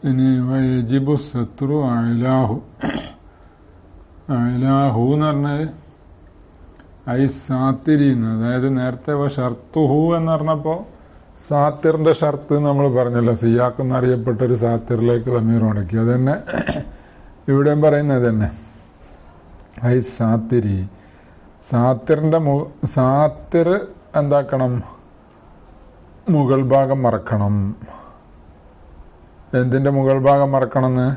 ഇനി വയജിബു സത്രു അലാഹു. അലാഹു എന്ന് പറഞ്ഞാൽ ഐ സാത്തിരിന്ന്, അതായത് നേരത്തെ ഷർത്തുഹു എന്ന് പറഞ്ഞപ്പോൾ സാത്തിറിന്റെ ഷർത്ത് നമ്മൾ പറഞ്ഞല്ലോ, സിയാഖ് എന്നറിയപ്പെട്ട ഒരു സാത്തിറിലേക്ക് ലമീർ ഉടക്കി. അത് തന്നെ ഇവിടെയും പറയുന്നത് തന്നെ ഐ സാത്തിരി. സാത്തിറിന്റെ സാത്തിർ എന്താക്കണം? മുകൾ ഭാഗം മറക്കണം. എന്തിന്റെ മുകൾ ഭാഗം മറക്കണമെന്ന്?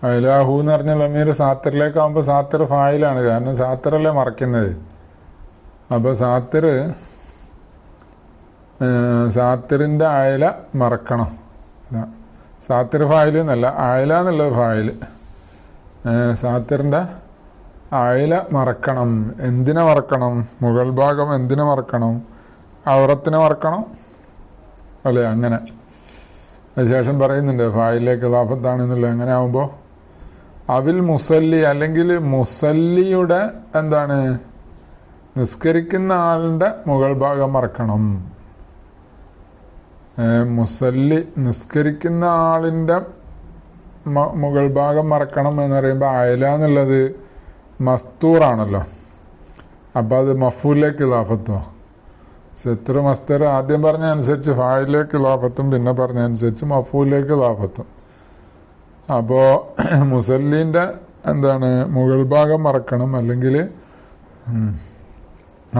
അലാഹു എന്ന് പറഞ്ഞ ലമീർ സാത്തിറിലേക്കാവുമ്പോൾ സാത്തിർ ഫായിലാണ്, കാരണം സാത്തിറല്ലേ മറക്കുന്നത്. അപ്പൊ സാത്തിറിന്റെ അയല മറക്കണം. സാത്തിർ ഫായിൽ എന്നല്ല, അയല എന്നുള്ളത് ഫായിൽ. സാത്തിറിന്റെ അയല മറക്കണം. എന്തിനെ മറക്കണം? മുകൾ ഭാഗം എന്തിനെ മറക്കണം? ഔറത്തിനെ മറക്കണം അല്ലെ? അങ്ങനെ അതിനുശേഷം പറയുന്നുണ്ട് ഫായിലേക്ക് ഇളാഫത്താണെന്നുള്ളത്. അങ്ങനെ ആവുമ്പോ അവിൽ മുസല്ലി, അല്ലെങ്കിൽ മുസല്ലിയുടെ എന്താണ്, നിസ്കരിക്കുന്ന ആളിന്റെ മുകൾ ഭാഗം മറക്കണം. മുസല്ലി നിസ്കരിക്കുന്ന ആളിന്റെ മുകൾ ഭാഗം മറക്കണം എന്ന് പറയുമ്പോൾ അയല എന്നുള്ളത് മസ്തൂറാണല്ലോ, അപ്പൊ അത് മഫൂലേക്ക് ഇളാഫത്തോ. സത്ർ മസ്തർ ആദ്യം പറഞ്ഞ അനുസരിച്ച് ഫായിലേക്ക് ഇളാഫത്തും, പിന്നെ പറഞ്ഞ അനുസരിച്ച് മഫൂലേക്ക് ഇളാഫത്തും. അപ്പോ മുസല്ലിന്റെ എന്താണ് മുകൾ ഭാഗം മറക്കണം, അല്ലെങ്കിൽ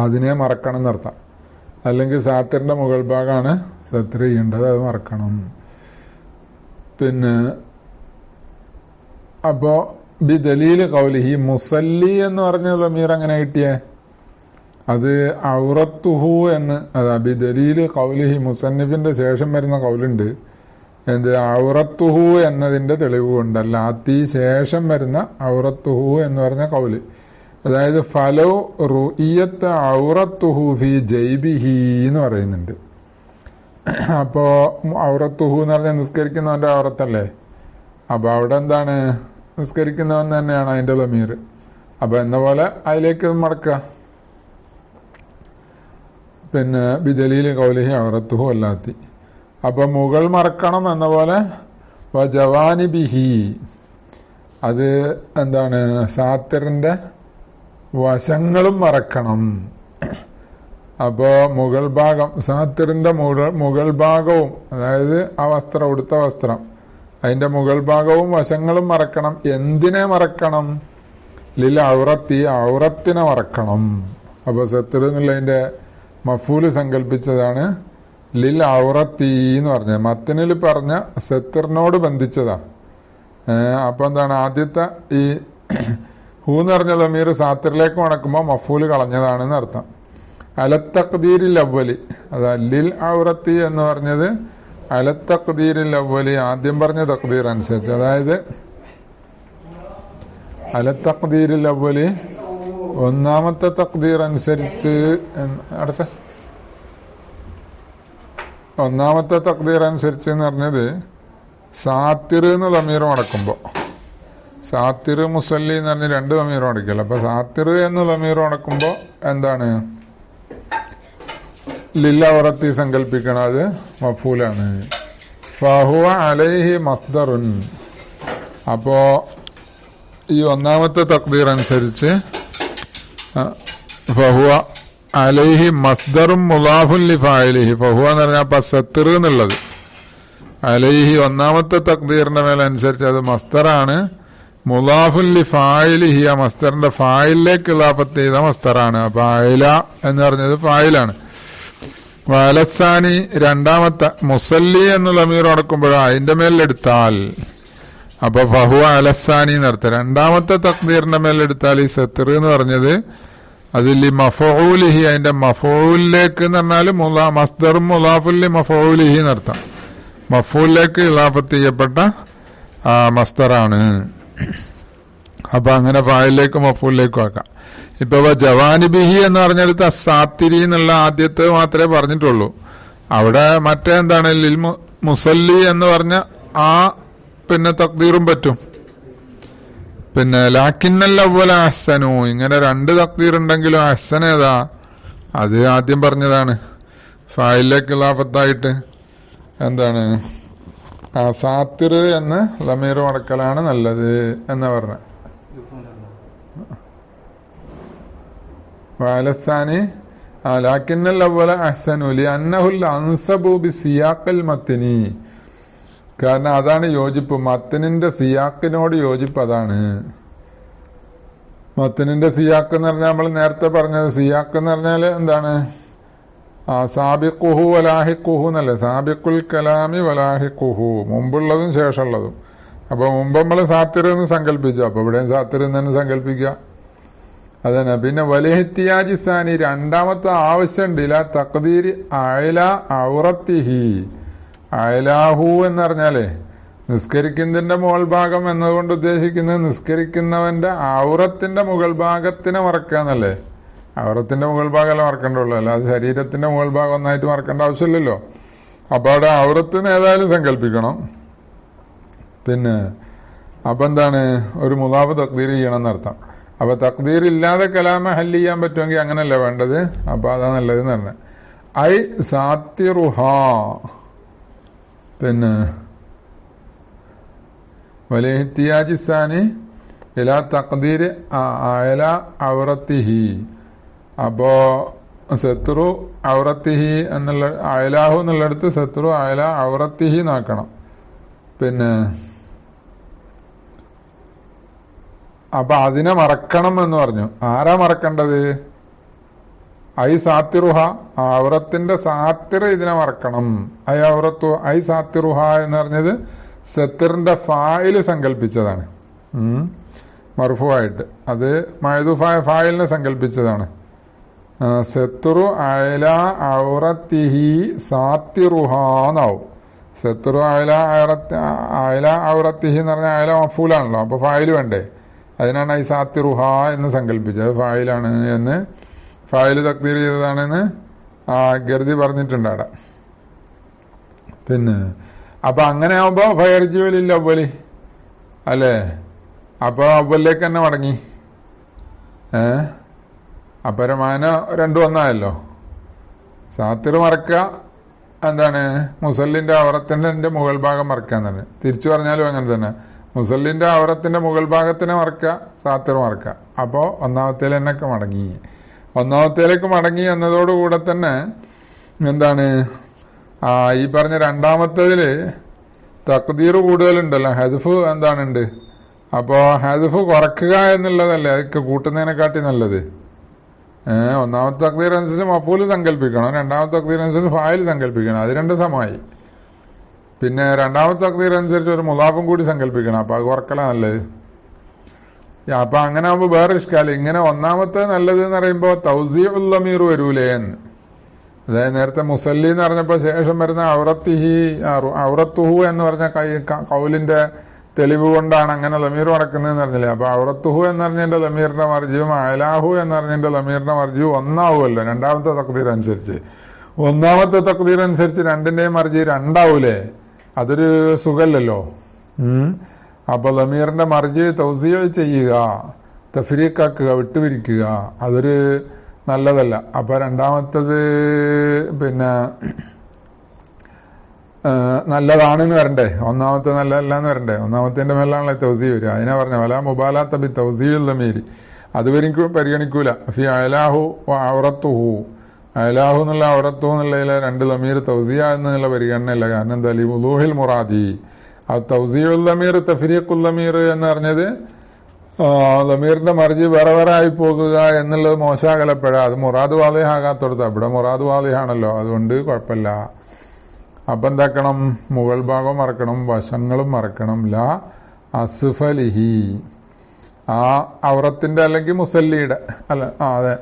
അതിനെ മറക്കണം എന്നർത്ഥം. അല്ലെങ്കിൽ സാത്തിറിന്റെ മുകൾ ഭാഗമാണ് സത്ർ ചെയ്യേണ്ടത്, അത് മറക്കണം. പിന്നെ അപ്പോ ബി ദലീൽ കൗലിഹി, മുസല്ലി എന്ന് പറഞ്ഞ ലമീർ അങ്ങനെ കിട്ടിയേ? അത് ഔറത്തുഹു എന്ന്, അതാ ബി ദലീൽ കൗലിഹി, മുസന്നിഫിന്റെ ശേഷം വരുന്ന കൗലുണ്ട്. എന്ത്? ഔറത്തുഹു എന്നതിന്റെ തെളിവ് കൊണ്ടല്ല, ആത്തി ശേഷം വരുന്ന ഔറത്തുഹു എന്ന് പറഞ്ഞ കൗല്. അതായത് ഫലോ റുഇയത്ത് ഔറത്തുഹു ഫി ജൈബിഹി എന്ന് പറയുന്നുണ്ട്. അപ്പോ ഔറത്തുഹു എന്ന് പറഞ്ഞാൽ നിസ്കരിക്കുന്നവന്റെ ഔറത്തല്ലേ? അപ്പൊ അവിടെ എന്താണ്? നിസ്കരിക്കുന്നവൻ തന്നെയാണ് അതിന്റെ ലമീർ. അപ്പൊ എന്ന പോലെ അതിലേക്ക് മടക്കുക. പിന്നെ ബിദലീൽ കൗലിഹി ഔറത്തുഹു അല്ലാത്തി. അപ്പൊ മുകൾ മറക്കണം എന്ന പോലെ ജവാനിബിഹി, അത് എന്താണ്? സാത്തിറിന്റെ വശങ്ങളും മറക്കണം. അപ്പോ മുകൾ ഭാഗം, സാത്തിറിന്റെ മുകൾ ഭാഗവും, അതായത് ആ വസ്ത്രം, ഉടുത്ത വസ്ത്രം, അതിന്റെ മുകൾ ഭാഗവും വശങ്ങളും മറക്കണം. എന്തിനെ മറക്കണം? ലിൽ ഔറത്തി, ഔറത്തിനെ മറക്കണം. അപ്പൊ സത്തിർ എന്നുള്ളതിന്റെ മഫൂല് സങ്കല്പിച്ചതാണ് ലിൽ ഔറത്തി എന്ന് പറഞ്ഞത്. മത്തനിൽ പറഞ്ഞ സത്തിറിനോട് ബന്ധിച്ചതാ. അപ്പൊ എന്താണ്? ആദ്യത്തെ ഈ ഹൂ എന്ന് പറഞ്ഞ ലമീർ സാത്തിറിലേക്ക് മടക്കുമ്പോൾ മഫൂല് കളഞ്ഞതാണെന്ന് അർത്ഥം. അലത്തഖ്ദീരിൽ അവ്വലി, അതാ ലിൽ ഔറത്തി എന്ന് പറഞ്ഞത് അലത്തഖ്ദീരിൽ അവ്വലി, ആദ്യം പറഞ്ഞ തഖ്ദീർ അനുസരിച്ച്. അതായത് അലത്തഖ്ദീരിൽ അവ്വലി ഒന്നാമത്തെ തഖ്ദീർ അനുസരിച്ച്, അടുത്ത ഒന്നാമത്തെ തഖ്ദീർ അനുസരിച്ച് എന്ന് പറഞ്ഞത് സാത്തിർ എന്ന് ലമീർ മടക്കുമ്പോ, സാത്തിർ മുസല്ലി എന്ന് പറഞ്ഞ് രണ്ട് ലമീർ മടക്കില്ല. അപ്പൊ സാത്തിർ എന്ന് ലമീർ മടക്കുമ്പോ എന്താണ്? ലിൽ ഔറത്തി സങ്കല്പിക്കണം, അത് മഫൂലാണ്. ഫഹുവ അലൈഹി മസ്ദറുൻ. അപ്പോ ഈ ഒന്നാമത്തെ തഖ്ദീർ അനുസരിച്ച് ഫഹുവ അലൈഹി മസ്ദറും മുളാഫുൻ ലി ഫായിലിഹി. ഫഹുവ എന്ന് പറഞ്ഞാൽ അപ്പൊ സത്തിർ എന്നുള്ളത് അലൈഹി ഒന്നാമത്തെ തഖ്ദീറിന്റെ മേലനുസരിച്ച് അത് മസ്ദറാണ്. മുളാഫുൻ ലി ഫായിലിഹി, ആ മസ്ദറിന്റെ ഫായിലിലേക്ക് ഇളാഫത്ത് ചെയ്ത മസ്ദറാണ്. അപ്പൊ അയല എന്ന് പറഞ്ഞത് ഫായിലാണ്. വലസാനി രണ്ടാമത്തെ മുസല്ലി എന്നുള്ള ലമീർ അടക്കുമ്പോഴോ അതിന്റെ മേലെടുത്താൽ, അപ്പൊ ഫഹുവ അലസാനി എന്നർത്ഥം. രണ്ടാമത്തെ തഖ്ദീറിന്റെ മേലെടുത്താൽ ഈ സത്തിർ എന്ന് പറഞ്ഞത് അതിൽ മഫഊലിഹി, അതിന്റെ മഫഊലിലേക്ക് എന്ന് പറഞ്ഞാൽ മസ്ദറും മുളാഫുല്ലി മഫഊലിഹി എന്നർത്ഥം. മഫൂലിലേക്ക് ഇളാഫത്ത് ചെയ്യപ്പെട്ട മസ്ദറാണ്. അപ്പൊ അങ്ങനെ ഫായിലേക്ക് മഫൂലിലേക്കും ആക്കാം. ഇപ്പൊ ജവാനിബിഹി എന്ന് പറഞ്ഞെടുത്ത് സാത്തിരി എന്നുള്ള ആദ്യത്തെ മാത്രമേ പറഞ്ഞിട്ടുള്ളൂ. അവിടെ മറ്റേ എന്താണ് ലിൽ മുസല്ലി എന്ന് പറഞ്ഞ ആ പിന്നെ തഖ്ദീറും പറ്റും. പിന്നെ ലാക്കിന്നൽ അവ്വല അഹ്സനു, ഇങ്ങനെ രണ്ട് തഖ്ദീർ ഉണ്ടെങ്കിലും അഹ്സൻ ഏതാ? അത് ആദ്യം പറഞ്ഞതാണ്. ഫായിലേക്ക് ഇളാഫത്തായിട്ട് എന്താണ് സാത്തിർ എന്ന് ലമീർ മടക്കലാണ് നല്ലത് എന്ന് പറഞ്ഞ. വാലസാനി ലാക്കിന്നൽ അവ്വല അഹ്സനു ലിഅന്നഹുൽ അൻസബു ബിസിയാഖിൽ മത്നി. കാരണം അതാണ് യോജിപ്പ്, മത്തനിന്റെ സിയാക്കിനോട് യോജിപ്പ് അതാണ്. മത്തനിന്റെ സിയാക്ക് എന്ന് പറഞ്ഞാൽ നമ്മൾ നേരത്തെ പറഞ്ഞത്, സിയാക്ക് എന്ന് പറഞ്ഞാൽ എന്താണ്? സാബിഖുഹു വലാഹിഖുഹു എന്നല്ലേ, സാബിഖുൽ കലാമി വലാഹിഖുഹു, മുമ്പുള്ളതും ശേഷമുള്ളതും. അപ്പൊ മുമ്പ് നമ്മൾ സാത്തിർ എന്ന് സങ്കല്പിച്ചു, അപ്പൊ ഇവിടെയും സാത്തിർ എന്ന് തന്നെ സങ്കല്പിക്കുക. അതന്നെ. പിന്നെ വലിഹ്തിയാജിസാനി, രണ്ടാമത്തെ ആവശ്യമുണ്ട് ഇല തഖ്ദീരി അയല ഔറത്തിഹി. അയലാഹു എന്ന് പറഞ്ഞാലേ നിസ്കരിക്കുന്നതിന്റെ മുകൾ ഭാഗം എന്നതുകൊണ്ട് ഉദ്ദേശിക്കുന്നത് നിസ്കരിക്കുന്നവന്റെ ഔറത്തിന്റെ മുകൾ ഭാഗത്തിനെ മറക്കുക എന്നല്ലേ. ഔറത്തിന്റെ മുകൾ ഭാഗമല്ല മറക്കേണ്ടുള്ളൂ, അല്ലാതെ ശരീരത്തിന്റെ മുകൾ ഭാഗം ഒന്നായിട്ട് മറക്കേണ്ട ആവശ്യമില്ലല്ലോ. അപ്പൊ അവിടെ ഔറത്തിന് ഏതായാലും സങ്കല്പിക്കണം. പിന്നെ അപ്പൊ എന്താണ്, ഒരു മുലാഫ് തഖ്ദീർ ചെയ്യണം എന്നർത്ഥം. അപ്പൊ തഖ്ദീർ ഇല്ലാതെ കലാമ ഹല്ല് ചെയ്യാൻ പറ്റുമെങ്കിൽ അങ്ങനല്ല വേണ്ടത്. അപ്പൊ അതാ നല്ലതെന്ന് പറഞ്ഞ. ഐ സാത്തിറുഹ. പിന്നെ വലിഹ്തിയാജിസാനി ഇലാ തഖ്ദീർ അയല ഔറത്തിഹി. അപ്പോ സത്രു ഔറത്തിഹി എന്നുള്ള അയലാഹു എന്നുള്ളടത്ത് സത്രു അയല ഔറത്തിഹി നോക്കണം. പിന്നെ അപ്പൊ അതിനെ മറക്കണം എന്ന് പറഞ്ഞു. ആരാ മറക്കേണ്ടത്? ഐ സാത്തിറുഹ, ഔറത്തിന്റെ സാത്തിർ ഇതിനെ മറക്കണം. ഐ ഔറത്തു ഐ സാത്തിറുഹ എന്ന് പറഞ്ഞത് സത്തിറിന്റെ ഫായില് സങ്കല്പിച്ചതാണ്, മർഫുവായിട്ട്. അത് മഅ്ദൂഫായ ഫായിലിനെ സങ്കല്പിച്ചതാണ്. സത്തുറു അയല ഔറത്തിഹി സാത്തിറുഹ എന്നാവും. സത്തുറു അയല ഔറത്തിഹി എന്ന് പറഞ്ഞാൽ അയല മഫൂലാണല്ലോ, അപ്പൊ ഫായില് വേണ്ടേ? അതിനാണ് ഐ സാത്തിറുഹ എന്ന് സങ്കല്പിച്ചത്. ഫായിലാണ് എന്ന്, ഫായില് തഖ്ദീർ ചെയ്തതാണെന്ന് ഗർദി പറഞ്ഞിട്ടുണ്ട് അവിടെ. പിന്നെ അപ്പൊ അങ്ങനെ ആവുമ്പോ ഫയർജുവലില്ല അവ്വലി അല്ലേ. അപ്പൊ അവ്വലിലേക്ക് തന്നെ മടങ്ങി. അപരമാന രണ്ടും ഒന്നായല്ലോ. സാത്തിർ മറക്കുക എന്താണ്, മുസല്ലിന്റെ ഔറത്തിന്റെ മുകൾ ഭാഗം മറക്കുക തന്നെ. തിരിച്ചു പറഞ്ഞാലും അങ്ങനെ തന്നെ, മുസല്ലിന്റെ ഔറത്തിന്റെ മുകൾ ഭാഗത്തിനെ മറക്കുക, സാത്തിർ മറക്കുക. അപ്പോ ഒന്നാമത്തേലേക്ക് മടങ്ങി. ഒന്നാമത്തേലേക്ക് മടങ്ങി എന്നതോടുകൂടെ തന്നെ എന്താണ്, ഈ പറഞ്ഞ രണ്ടാമത്തതില് തഖ്ദീർ കൂടുതലുണ്ടല്ലോ, ഹദ്ഫ് എന്താണുണ്ട്. അപ്പോ ഹദ്ഫ് കുറക്കുക എന്നുള്ളതല്ലേ അതൊക്കെ കൂട്ടുന്നതിനെക്കാട്ടി നല്ലത്. ഒന്നാമത്തെ തഖ്ദീർ അനുസരിച്ച് മഫൂല് സങ്കല്പിക്കണം, രണ്ടാമത്തെ തഖ്ദീർ അനുസരിച്ച് ഫായിൽ സങ്കല്പിക്കണം. അത് രണ്ട് സമായി. പിന്നെ രണ്ടാമത്തെ തഖ്ദീർ അനുസരിച്ച് ഒരു മുലാഫും കൂടി സങ്കല്പിക്കണം. അപ്പൊ അത് കുറക്കല നല്ലത്. അപ്പൊ അങ്ങനെ ആകുമ്പോ വേറെ ഇഷ്കാലം. ഇങ്ങനെ ഒന്നാമത്തെ നല്ലത് എന്ന് പറയുമ്പോ തൗസീഉൽ ലമീർ വരൂലേന്ന്. അതായത് നേരത്തെ മുസല്ലി എന്ന് പറഞ്ഞപ്പോ ശേഷം വരുന്ന ഔറത്തുഹു എന്ന് പറഞ്ഞ കൗലിന്റെ തെളിവ് കൊണ്ടാണ് അങ്ങനെ ലമീർ മടക്കുന്നതെന്ന് പറഞ്ഞില്ലേ. അപ്പൊ ഔറത്തുഹു എന്ന് പറഞ്ഞതിന്റെ ലമീറിന്റെ മർജിയും അയലാഹു എന്ന് പറഞ്ഞതിന്റെ ലമീറിന്റെ മർജിയും ഒന്നാവുമല്ലോ രണ്ടാമത്തെ തഖ്ദീർ അനുസരിച്ച്. ഒന്നാമത്തെ തഖ്ദീർ അനുസരിച്ച് രണ്ടിന്റെയും മർജി രണ്ടാവൂലേ, അതൊരു സുഖല്ലല്ലോ. അപ്പൊ ലമീറിന്റെ മർജി തൗസീഅ് ചെയ്യുക, തഫ്രീഖാക്കുക, വിട്ടുപിരിക്കുക, അതൊരു നല്ലതല്ല. അപ്പൊ രണ്ടാമത്തത് പിന്നെ നല്ലതാണെന്ന് വരണ്ടേ, ഒന്നാമത്തെ നല്ലതല്ല എന്ന് വരണ്ടേ. ഒന്നാമത്തിന്റെ മേലാണല്ലോ തൗസീ വരിക. അതിനാ പറഞ്ഞ വല മുബാലാത്ത ബി തൗസീഉൽ ലമീരി, അത് പരിഗണിക്കൂല. ഫി അയലാഹു ഔറത്തുഹു, അയലാഹു എന്നുള്ള ഔറത്തുഹു എന്നുള്ളതിലെ രണ്ട് ലമീർ തൗസിയ എന്നുള്ള പരിഗണനയില്ല. കാരണം എന്താ, ലിവുളൂഹിൽ മുറാദി. ആ തൗസീഉൽ ലമീർ തഫ്രീഖുൽ ലമീർ എന്ന് പറഞ്ഞത് ലമീറിന്റെ മർജി വേറെ വേറെ ആയി പോകുക എന്നുള്ളത് മോശാകലപ്പെടാ. അത് മുറാദ് വാളിഹാകാത്തോടത്ത്, ഇവിടെ മുറാദ് വാളിഹാണല്ലോ, അതുകൊണ്ട് കുഴപ്പമില്ല. അപ്പൊ എന്താക്കണം, മുകൾ ഭാഗം മറക്കണം, വശങ്ങളും മറക്കണം. ലാ അസ്ഫലിഹി, ആ ഔറത്തിന്റെ അല്ലെങ്കിൽ മുസല്ലിയുടെ അല്ല അതെ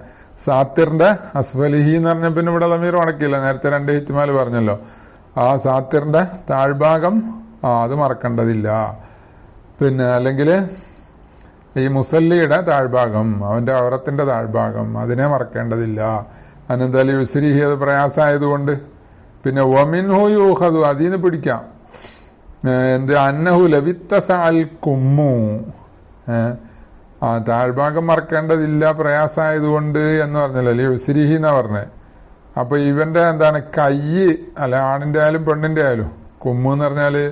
സാത്തിറിന്റെ അസ്ഫലിഹി എന്ന് പറഞ്ഞ പിന്നെ ഇവിടെ ലമീർ മടക്കില്ല. നേരത്തെ രണ്ട് ഇഹ്തിമാൽ പറഞ്ഞല്ലോ. ആ സാത്തിറിന്റെ താഴ്ഭാഗം അത് മറക്കേണ്ടതില്ല. പിന്നെ അല്ലെങ്കിൽ ഈ മുസല്ലിയുടെ താഴ്ഭാഗം, അവന്റെ ഔറത്തിന്റെ താഴ്ഭാഗം, അതിനെ മറക്കേണ്ടതില്ല. അനന്തലി യുസ്രിഹി, അത് പ്രയാസമായതുകൊണ്ട്. പിന്നെ വമിൻഹു യൂഖദു, അതിന് പിടിക്കാം. എന്ത്, അന്നഹു ലവിത്തസഅൽ കുമ്മു, താഴ്ഭാഗം മറക്കേണ്ടതില്ല പ്രയാസമായതുകൊണ്ട് എന്ന് പറഞ്ഞല്ലോ, അല്ലെ യുസ്രിഹി എന്നാ പറഞ്ഞത്. അപ്പൊ ഇവന്റെ എന്താണ്, കയ്യ് അല്ല, ആണിന്റെ ആയാലും പെണ്ണിന്റെ ആയാലും, കുമ്മു എന്ന് പറഞ്ഞാല്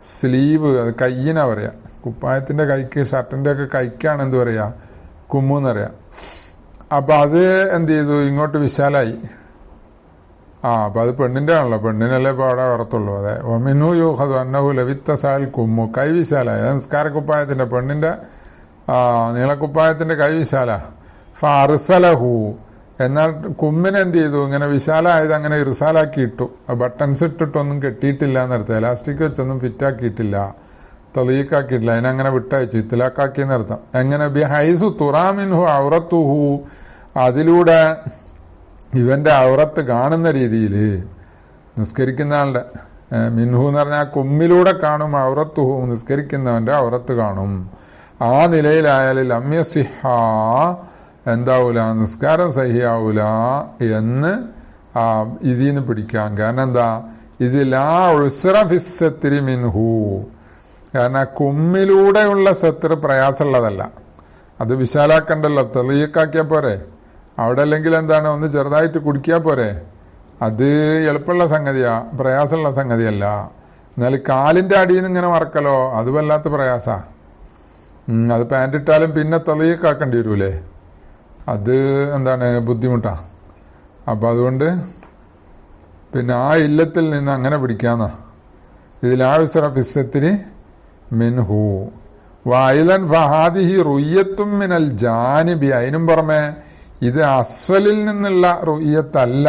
സ്ലീവ്, അത് കയ്യിനാ പറയാ. കുപ്പായത്തിന്റെ കൈക്ക്, ഷർട്ടിന്റെ ഒക്കെ കൈക്കാണ് എന്ത് പറയാ, കുമ്മെന്ന് പറയാ. അപ്പൊ അത് എന്ത് ചെയ്തു, ഇങ്ങോട്ട് വിശാലായി. അപ്പൊ അത് പെണ്ണിന്റെ ആണല്ലോ, പെണ്ണിനല്ലേ ഇപ്പൊ അവിടെ ഉറത്തുള്ളൂ. അതെ, ഒമിനു യൂഹദു അന്നഹു ലവിത്തസാൽ കുമ്മു, കൈ വിശാലായി. നിസ്കാര കുപ്പായത്തിന്റെ, പെണ്ണിന്റെ നീളക്കുപ്പായത്തിന്റെ കൈ വിശാല. ഫർസലഹു, എന്നാൽ കുമ്മിനെന്ത് ചെയ്തു, ഇങ്ങനെ വിശാലായത് അങ്ങനെ ഇർസാലാക്കി ഇട്ടു. ബട്ടൺസ് ഇട്ടിട്ടൊന്നും കെട്ടിയിട്ടില്ല എന്നർത്ഥം, എലാസ്റ്റിക് വെച്ചൊന്നും ഫിറ്റാക്കിയിട്ടില്ല, തലീക്കാക്കിയിട്ടില്ല, അതിനങ്ങനെ വിട്ടയച്ചു, ഇത്തിലാക്കാക്കി എന്നർത്ഥം. എങ്ങനെ, ബിഹൈസു തുറാമിൻഹു ഔറത്തുഹു, അതിലൂടെ ഇവന്റെ ഔറത്ത് കാണുന്ന രീതിയിൽ, നിസ്കരിക്കുന്ന ആളുടെ മിൻഹു എന്ന് പറഞ്ഞാൽ കുമ്മിലൂടെ കാണും, ഔറത്തുഹു നിസ്കരിക്കുന്നവന്റെ ഔറത്ത് കാണും. ആ നിലയിലായാൽ ലമ്യസിഹ, എന്താവൂല, നിസ്കാരം സഹിയാവൂല എന്ന് ഇതിന്ന് പിടിക്കാം. കാരണം എന്താ, ഇത് ലാ ഉസ്റ ഫിസ്സത്രി മിൻഹു, കാരണം കുമ്മിലൂടെയുള്ള സത്ര് പ്രയാസമുള്ളതല്ല, അത് വിശാലാക്കണ്ടല്ലോ, തെളിയക്കാക്കിയാ പോരെ. അവിടെ അല്ലെങ്കിൽ എന്താണ്, ഒന്ന് ചെറുതായിട്ട് കുടിക്കാ പോരെ, അത് എളുപ്പമുള്ള സംഗതിയാ, പ്രയാസമുള്ള സംഗതിയല്ല. എന്നാൽ കാലിന്റെ അടിയിൽ നിന്ന് ഇങ്ങനെ മറക്കലോ, അത് വല്ലാത്ത പ്രയാസാ. അത് പാൻറ് ഇട്ടാലും പിന്നെ തെളിയക്കാക്കേണ്ടി വരൂലേ, അത് എന്താണ്, ബുദ്ധിമുട്ടാ. അപ്പൊ അതുകൊണ്ട് പിന്നെ ആ ഇല്ലത്തിൽ നിന്ന് അങ്ങനെ പിടിക്കാന്ന. ഇതിൽ ആയുസ്ര ഫിസ്സത്തിന് മിൻഹു വൈലൻ ഫഹാദിഹി റുയ്യത്തും മിനൽ ജാനിബി, അതിനും പുറമെ ഇത് അസ്വലിൽ നിന്നുള്ള റുയ്യത്തല്ല,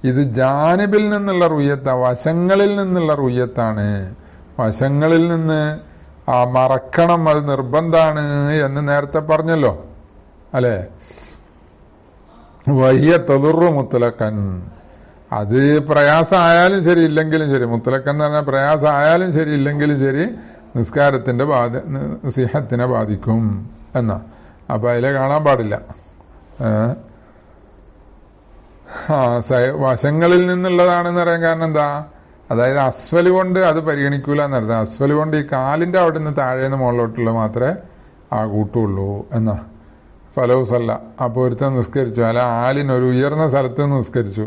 ഇത് ജാനിബിൽ നിന്നുള്ള റുയ്യത്താ, വശങ്ങളിൽ നിന്നുള്ള റുയ്യത്താണ്. വശങ്ങളിൽ നിന്ന് മറക്കണം, അത് നിർബന്ധാണ് എന്ന് നേരത്തെ പറഞ്ഞല്ലോ അല്ലെ. വഹിയ തളുറു മുത്തലക്കൻ, അത് പ്രയാസമായാലും ശരി ഇല്ലെങ്കിലും ശരി, മുത്തലക്കൻ എന്ന് പറഞ്ഞാൽ പ്രയാസമായാലും ശരി ഇല്ലെങ്കിലും ശരി നിസ്കാരത്തിന്റെ സിഹത്തിനെ ബാധിക്കും എന്നാ. അപ്പൊ അതിലെ കാണാൻ പാടില്ല. വശങ്ങളിൽ നിന്നുള്ളതാണെന്ന് പറയാൻ കാരണം എന്താ, അതായത് അസ്വല് കൊണ്ട് അത് പരിഗണിക്കൂല എന്നർത്ഥം. അസ്വല് കൊണ്ട് ഈ കാലിന്റെ അവിടെ നിന്ന് താഴേന്ന് മുകളിലോട്ടുള്ള മാത്രമേ കൂട്ടുള്ളൂ എന്നാ. ഫലവുസല്ല, അപ്പൊ ഒരുത്തൻ നിസ്കരിച്ചു, അല്ല ആലിനൊരു ഉയർന്ന സ്ഥലത്ത് നിസ്കരിച്ചു,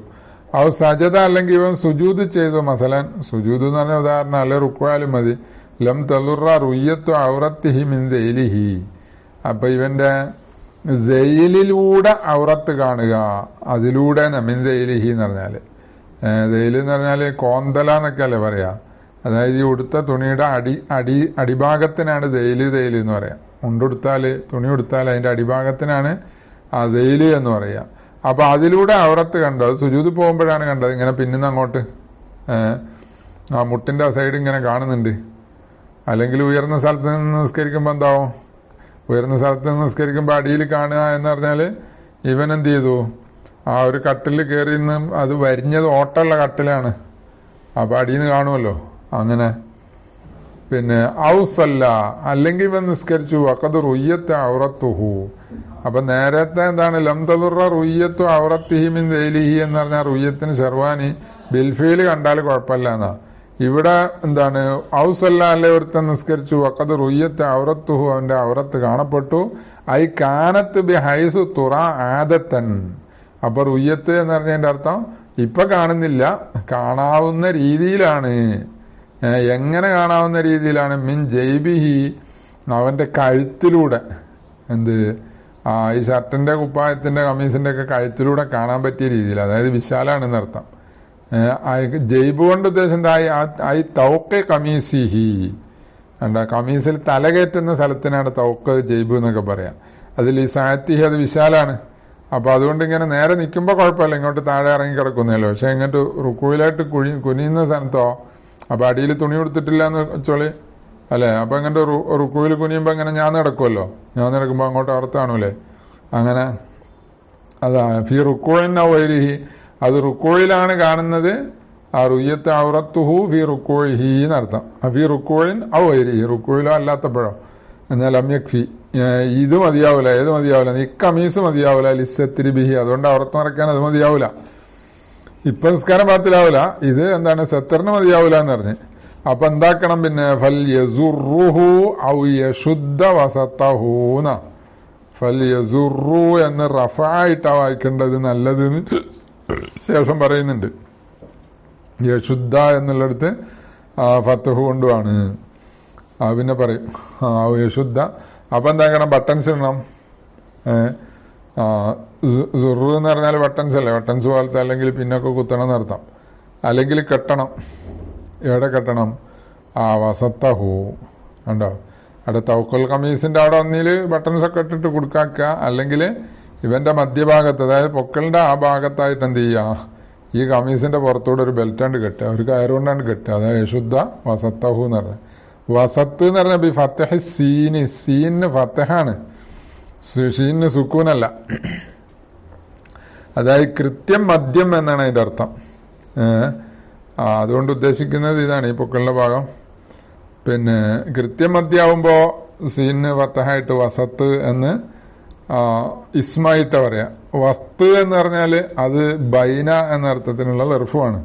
അത് സജദ, അല്ലെങ്കിൽ ഇവൻ സുജൂദ് ചെയ്തു. മസലൻ സുജൂദ് എന്ന് പറഞ്ഞ ഉദാഹരണം, അല്ലെ റുക്വാലും മതി. ലം തളുറ റുയ്യത്തു ഔറത്തിഹി മിൻ ദൈലിഹി, അപ്പൊ ഇവന്റെ ദൈലിലൂടെ ഔറത്ത് കാണുക, അതിലൂടെ മിൻ ദൈലിഹി എന്ന് പറഞ്ഞാല്, ദൈല് എന്ന് പറഞ്ഞാല് കോന്തല എന്നൊക്കെ അല്ലേ പറയാ. അതായത് ഈ ഉടുത്ത തുണിയുടെ അടിഭാഗത്തിനാണ് ദൈല് എന്ന് പറയാം. മുണ്ടുടുത്താല്, തുണി ഉടുത്താൽ അതിന്റെ അടിഭാഗത്തിനാണ് ആ ദൈല് എന്ന് പറയാ. അപ്പൊ അതിലൂടെ ഔറത്ത് കണ്ടു, അത് സുജൂദ് പോകുമ്പോഴാണ് കണ്ടത്. ഇങ്ങനെ പിന്നിന്ന് അങ്ങോട്ട് ആ മുട്ടിന്റെ ആ സൈഡ് ഇങ്ങനെ കാണുന്നുണ്ട്. അല്ലെങ്കിൽ ഉയർന്ന സ്ഥലത്ത് നിന്ന് നിസ്കരിക്കുമ്പോ എന്താവും, ഉയർന്ന സ്ഥലത്ത് നിന്ന് നിസ്കരിക്കുമ്പോ അടിയിൽ കാണുക എന്ന് പറഞ്ഞാല് ഇവൻ എന്ത് ചെയ്തു, ആ ഒരു കട്ടിൽ കയറി നിന്ന്, അത് വരിഞ്ഞത് ഓട്ടമുള്ള കട്ടിലാണ്, അപ്പൊ അടിയിൽ നിന്ന് കാണുമല്ലോ. അങ്ങനെ പിന്നെ ഔസല്ല, അല്ലെങ്കിൽ ഇവൻ നിസ്കരിച്ചു, അക്കത് റുയ്യത്ത് ഔറത്തുഹു. അപ്പൊ നേരത്തെ എന്താണ്, ലം തളുറ റുയ്യത്തു ഔറത്തിഹി മിൻ ദൈലിഹി എന്ന് പറഞ്ഞാൽ റുയ്യത്തിന് ഷെർവാനി ബിൽഫീൽ കണ്ടാൽ കുഴപ്പമില്ല എന്നാ. ഇവിടെ എന്താണ്, ഔസല്ല, അല്ലെ ഒരുത്തൻ നിസ്കരിച്ചു, അക്കത് റുയ്യത്ത് ഔറത്തുഹു, അവന്റെ ഔറത്ത് കാണപ്പെട്ടു. ഐ കാനത്ത് ബി ഹൈസു തുറ ആദത്തൻ. അപ്പൊ റുയ്യത്ത് എന്ന് പറഞ്ഞതിന്റെ അർത്ഥം ഇപ്പൊ കാണുന്നില്ല, കാണാവുന്ന രീതിയിലാണ്. എങ്ങനെ കാണാവുന്ന രീതിയിലാണ്, മിൻ ജൈബിഹി, അവന്റെ കഴുത്തിലൂടെ. എന്ത്, ഈ ഷർട്ടിന്റെ കുപ്പായത്തിന്റെ കമ്മീസിന്റെ ഒക്കെ കഴുത്തിലൂടെ കാണാൻ പറ്റിയ രീതിയിൽ, അതായത് വിശാലാണെന്ന് അർത്ഥം. ജൈബ് കൊണ്ട് ഉദ്ദേശം എന്താ, ഐ തൗക്കെ കമീസിഹി, കണ്ട, കമീസിൽ തലകയറ്റുന്ന സ്ഥലത്തിനാണ് തൗക്ക് ജൈബ് എന്നൊക്കെ പറയാം. അതിൽ ഈ സാത്തിഹി, അത് വിശാലാണ്. അപ്പൊ അതുകൊണ്ട് ഇങ്ങനെ നേരെ നിൽക്കുമ്പോ കുഴപ്പമില്ല, ഇങ്ങോട്ട് താഴെ ഇറങ്ങി കിടക്കുന്നല്ലോ. പക്ഷെ ഇങ്ങോട്ട് റുക്കുവിലായിട്ട് കുനിയുന്ന സ്ഥലത്തോ, അപ്പൊ അടിയിൽ തുണി കൊടുത്തിട്ടില്ല എന്ന് വെച്ചോളി അല്ലെ. അപ്പൊ ഇങ്ങോട്ട് റുക്കുവിൽ കുനിയുമ്പോ ഇങ്ങനെ ഞാൻ നടക്കുമല്ലോ, ഞാൻ നടക്കുമ്പോ അങ്ങോട്ട് അർത്ഥമാണല്ലേ. അങ്ങനെ അതാ ഫി റുക്കോയിൻ ഔരിഹി, അത് റുക്കോയിലാണ് കാണുന്നത്. ആ റുയ്യത്ത് ഔറത്തുഹു ഫി റുക്കോഹി എന്നർത്ഥം. ഫി റുക്കോയിൻ ഔരിഹി, റുക്കോയിലോ അല്ലാത്തപ്പോഴോ. എന്നാൽ അമ്യഖ്ഫി, ഇത് മതിയാവൂല, ഏത് മതിയാവൂല, ഈ കമീസ് മതിയാവൂല, ലിസ്സത്തിരി ബിഹി, അതുകൊണ്ട് ഔറത്ത് മറക്കാൻ അത് മതിയാവൂല. ഇപ്പൊ നിസ്കാരം പാത്തിലാവൂല, ഇത് എന്താണ്, സത്തറിന് മതിയാവൂല എന്ന് പറഞ്ഞ്. അപ്പൊ എന്താക്കണം പിന്നെ, ഫൽ യസുറുഹു ഔ യശുദ്ധ വസതഹൂന. ഫൽ യസുറു എന്ന് റഫായിട്ടാ വായിക്കേണ്ടത് നല്ലതെന്ന് ശേഷം പറയുന്നുണ്ട്. യശുദ്ധ എന്നുള്ളിടത്ത് ഫത്തുഹ് കൊണ്ടുമാണ്. പിന്നെ പറയും യശുദ്ധ. അപ്പൊ എന്താക്കണം, ബട്ടൺസ് ഇടണം. സുറു എന്ന് പറഞ്ഞാൽ ബട്ടൺസ് അല്ലേ, ബട്ടൺസ് പോലത്തെ. അല്ലെങ്കിൽ പിന്നൊക്കെ കുത്തണം എന്നർത്ഥം. അല്ലെങ്കിൽ കെട്ടണം. എവിടെ കെട്ടണം? വസത്തഹു ഉണ്ടോ, അവിടെ തൗക്കൽ കമീസിന്റെ അവിടെ ഒന്നിൽ ബട്ടൺസ് ഒക്കെ ഇട്ടിട്ട് കൊടുക്കാക്കുക. അല്ലെങ്കിൽ ഇവന്റെ മധ്യഭാഗത്ത്, അതായത് പൊക്കലിന്റെ ആ ഭാഗത്തായിട്ട് എന്ത് ചെയ്യുക, ഈ കമീസിന്റെ പുറത്തൂടെ ഒരു ബെൽറ്റാണ്ട് കെട്ടുക, ഒരു കയറുകൊണ്ടാണ്ട് കെട്ടുക. അതായത് യശുദ്ധ വസത്തഹു എന്ന് പറഞ്ഞത്. വസത്ത് എന്ന് പറഞ്ഞാൽ ബി ഫത്തഹ് സീന്, സീന് ഫത്തഹാണ്, ഷീന് സുക്കൂനല്ല. അതായത് കൃത്യം മദ്യം എന്നാണ് അതിന്റെ അർത്ഥം. അതുകൊണ്ട് ഉദ്ദേശിക്കുന്നത് ഇതാണ്, ഈ പൊക്കളിന്റെ ഭാഗം. പിന്നെ കൃത്യം മദ്യാവുമ്പോ സീന് ഫത്തഹായിട്ട് വസത്ത് എന്ന് ഇസ്മായിട്ട പറയാ. വസ്തു എന്ന് പറഞ്ഞാല് അത് ബൈന എന്ന അർത്ഥത്തിനുള്ള ലർഫുമാണ്.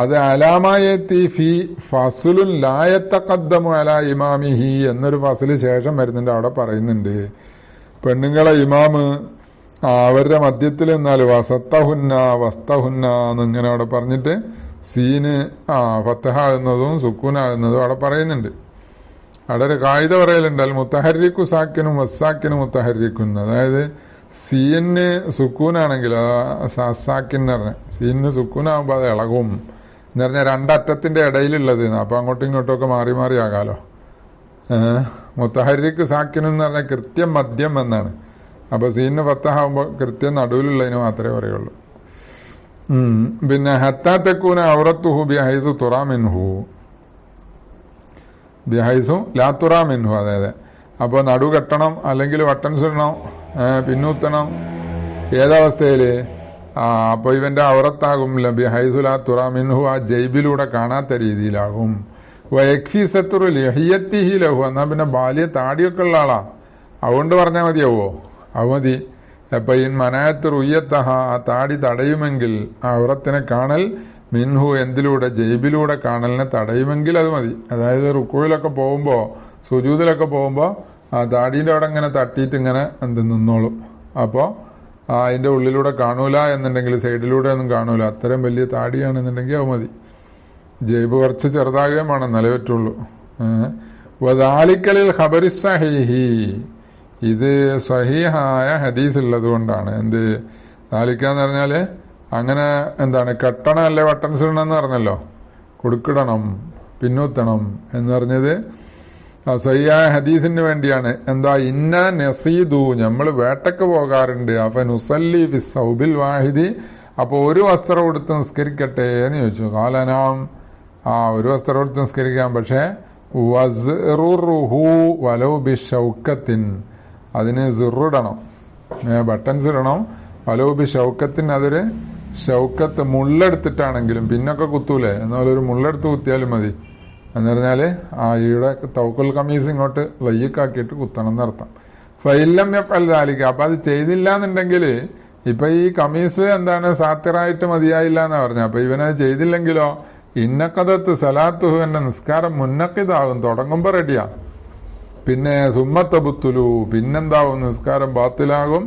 അത് അലാമായത്തി ഫി ഫസുലുൻ ലായത്തഖദ്ദമു അലാ ഇമാമിഹി എന്നൊരു ഫസല് ശേഷം വരുന്നുണ്ട്. അവിടെ പറയുന്നുണ്ട് പെണ്ണുങ്ങളെ ഇമാമ് അവരുടെ മധ്യത്തിൽ നിന്നാല് വസത്തഹുന്ന വസ്തഹുന്ന എന്നിങ്ങനെ അവിടെ പറഞ്ഞിട്ട് സീന് ഫത്തഹാകുന്നതും സുക്കൂനാകുന്നതും അവിടെ പറയുന്നുണ്ട്. അവിടെ ഒരു കായിക പറയലുണ്ട്, അൽ മുത്തഹരിക്കു സാക്കിനും വസ്സാക്കിനും മുത്തഹരിക്കും. അതായത് സീന് സുക്കൂനാണെങ്കിൽ സാക്കിൻ എന്ന് പറഞ്ഞ സീനിന് സുക്കൂനാകുമ്പോൾ അത് ഇളകും എന്ന് പറഞ്ഞാൽ രണ്ടറ്റത്തിന്റെ ഇടയിലുള്ളത്. അപ്പൊ അങ്ങോട്ടും ഇങ്ങോട്ടും ഒക്കെ മാറി മാറി ആകാലോ. മുത്തഹരിക്ക് സാക്കിനും എന്ന് പറഞ്ഞാൽ കൃത്യം മദ്യം എന്നാണ്. അപ്പൊ സീനിന് ഫത്തഹാകുമ്പോൾ കൃത്യം നടുവിലുള്ളതിന് മാത്രമേ പറയുള്ളൂ. പിന്നെ ഹത്താ തെക്കൂന ഔറത്തുഹു ബിഹൈസു തുറാമിൻഹു, ബിഹൈസു ലാ തുറാമിൻഹു. അതായത് അപ്പൊ നടു കെട്ടണം, അല്ലെങ്കിൽ ബട്ടൺസ് ഇടണം, പിന്നൂത്തണം. ഏതവസ്ഥയില് അപ്പൊ ഇവന്റെ ഔറത്താകും ബിഹൈസു ലാ തുറാമിൻഹു, ആ ജൈബിലൂടെ കാണാത്ത രീതിയിലാകും. വയക്ഫി സത്തുറു ലഹിയത്തിഹി ലഹു, എന്നാ പിന്നെ ബാല്യ താടിയൊക്കെ ഉള്ള ആളാ, അതുകൊണ്ട് പറഞ്ഞാൽ മതിയാവോ? അത് മതി. അപ്പൊ ഈ മനായത്ത് റുയ്യത്തഹ, ആ താടി തടയുമെങ്കിൽ ആ ഔറത്തിനെ കാണൽ, മിൻഹു എന്തിലൂടെ, ജൈബിലൂടെ കാണലിനെ തടയുമെങ്കിൽ അത് മതി. അതായത് റുക്കുവിലൊക്കെ പോകുമ്പോ സുജൂദിലൊക്കെ പോകുമ്പോ ആ താടീന്റെ അവിടെ ഇങ്ങനെ തട്ടിയിട്ട് ഇങ്ങനെ നിന്നോളും. അപ്പോ അതിന്റെ ഉള്ളിലൂടെ കാണൂല എന്നുണ്ടെങ്കിൽ, സൈഡിലൂടെ ഒന്നും കാണൂല, അത്തരം വലിയ താടിയാണെന്നുണ്ടെങ്കിൽ അത് മതി. ജൈബ് കുറച്ച് ചെറുതാകുകയും വേണം, നിലവറ്റുള്ളൂ. വദാലിക്കലിൽ ഖബരി സഹീഹി, ഇത് സഹീഹായ ഹദീസ് ഉള്ളത് കൊണ്ടാണ്. എന്ത് ദാലിക്കാന്ന് പറഞ്ഞാല് അങ്ങനെ എന്താണ്, കെട്ടണം അല്ലേ ബട്ടൺസ് ഇടണമെന്ന് പറഞ്ഞല്ലോ, കൊടുക്കിടണം, പിന്നൂത്തണം എന്ന് പറഞ്ഞത് സഹിയായ ഹദീസിന് വേണ്ടിയാണ്. എന്താ, ഇന്ന നസീദു, നമ്മൾ വേട്ടക്ക് പോകാറുണ്ട്. അപ്പൊ നുസല്ലി ഫി സൗബിൽ വാഹിദി, അപ്പൊ ഒരു വസ്ത്രം എടുത്ത് നിസ്കരിക്കട്ടെ എന്ന് ചോദിച്ചു. കാലനാം, ഒരു വസ്ത്രം എടുത്ത് നിസ്കരിക്കാം, പക്ഷെ വസ്റുഹു വലൗ ബി ഷൗക്കത്തിൻ, അതിന് സിറിടണം, ബട്ടൺസ് ഇടണം. വലൗ ബി ഷൗക്കത്തിൻ, അതൊരു ഷൗക്കത്ത് മുള്ളെടുത്തിട്ടാണെങ്കിലും, പിന്നൊക്കെ കുത്തൂലേ, എന്നാൽ ഒരു മുള്ളെടുത്ത് കുത്തിയാലും മതി എന്ന് പറഞ്ഞാല് ഈയുടെ തൗക്കുൽ കമീസ് ഇങ്ങോട്ട് ലയ്യക്കാക്കിയിട്ട് കുത്തണം എന്നർത്ഥം. ഫൈലം യഫ്അൽ ദാലിക, അപ്പൊ അത് ചെയ്തില്ല എന്നുണ്ടെങ്കിൽ, ഇപ്പൊ ഈ കമീസ് എന്താണ് സാത്തിറായിട്ട് മതിയായില്ല എന്നാ പറഞ്ഞ. അപ്പൊ ഇവനത് ചെയ്തില്ലെങ്കിലോ, ഇന്നക്കഥത്ത് സലാത്തുഹു, എന്റെ നിസ്കാരം മുന്നക്കിതാകും, തുടങ്ങുമ്പോ റെഡിയാ. പിന്നെ സുമ്മത്തബുത്തുലു, പിന്നെന്താവും, നിസ്കാരം ബാത്തിലാകും.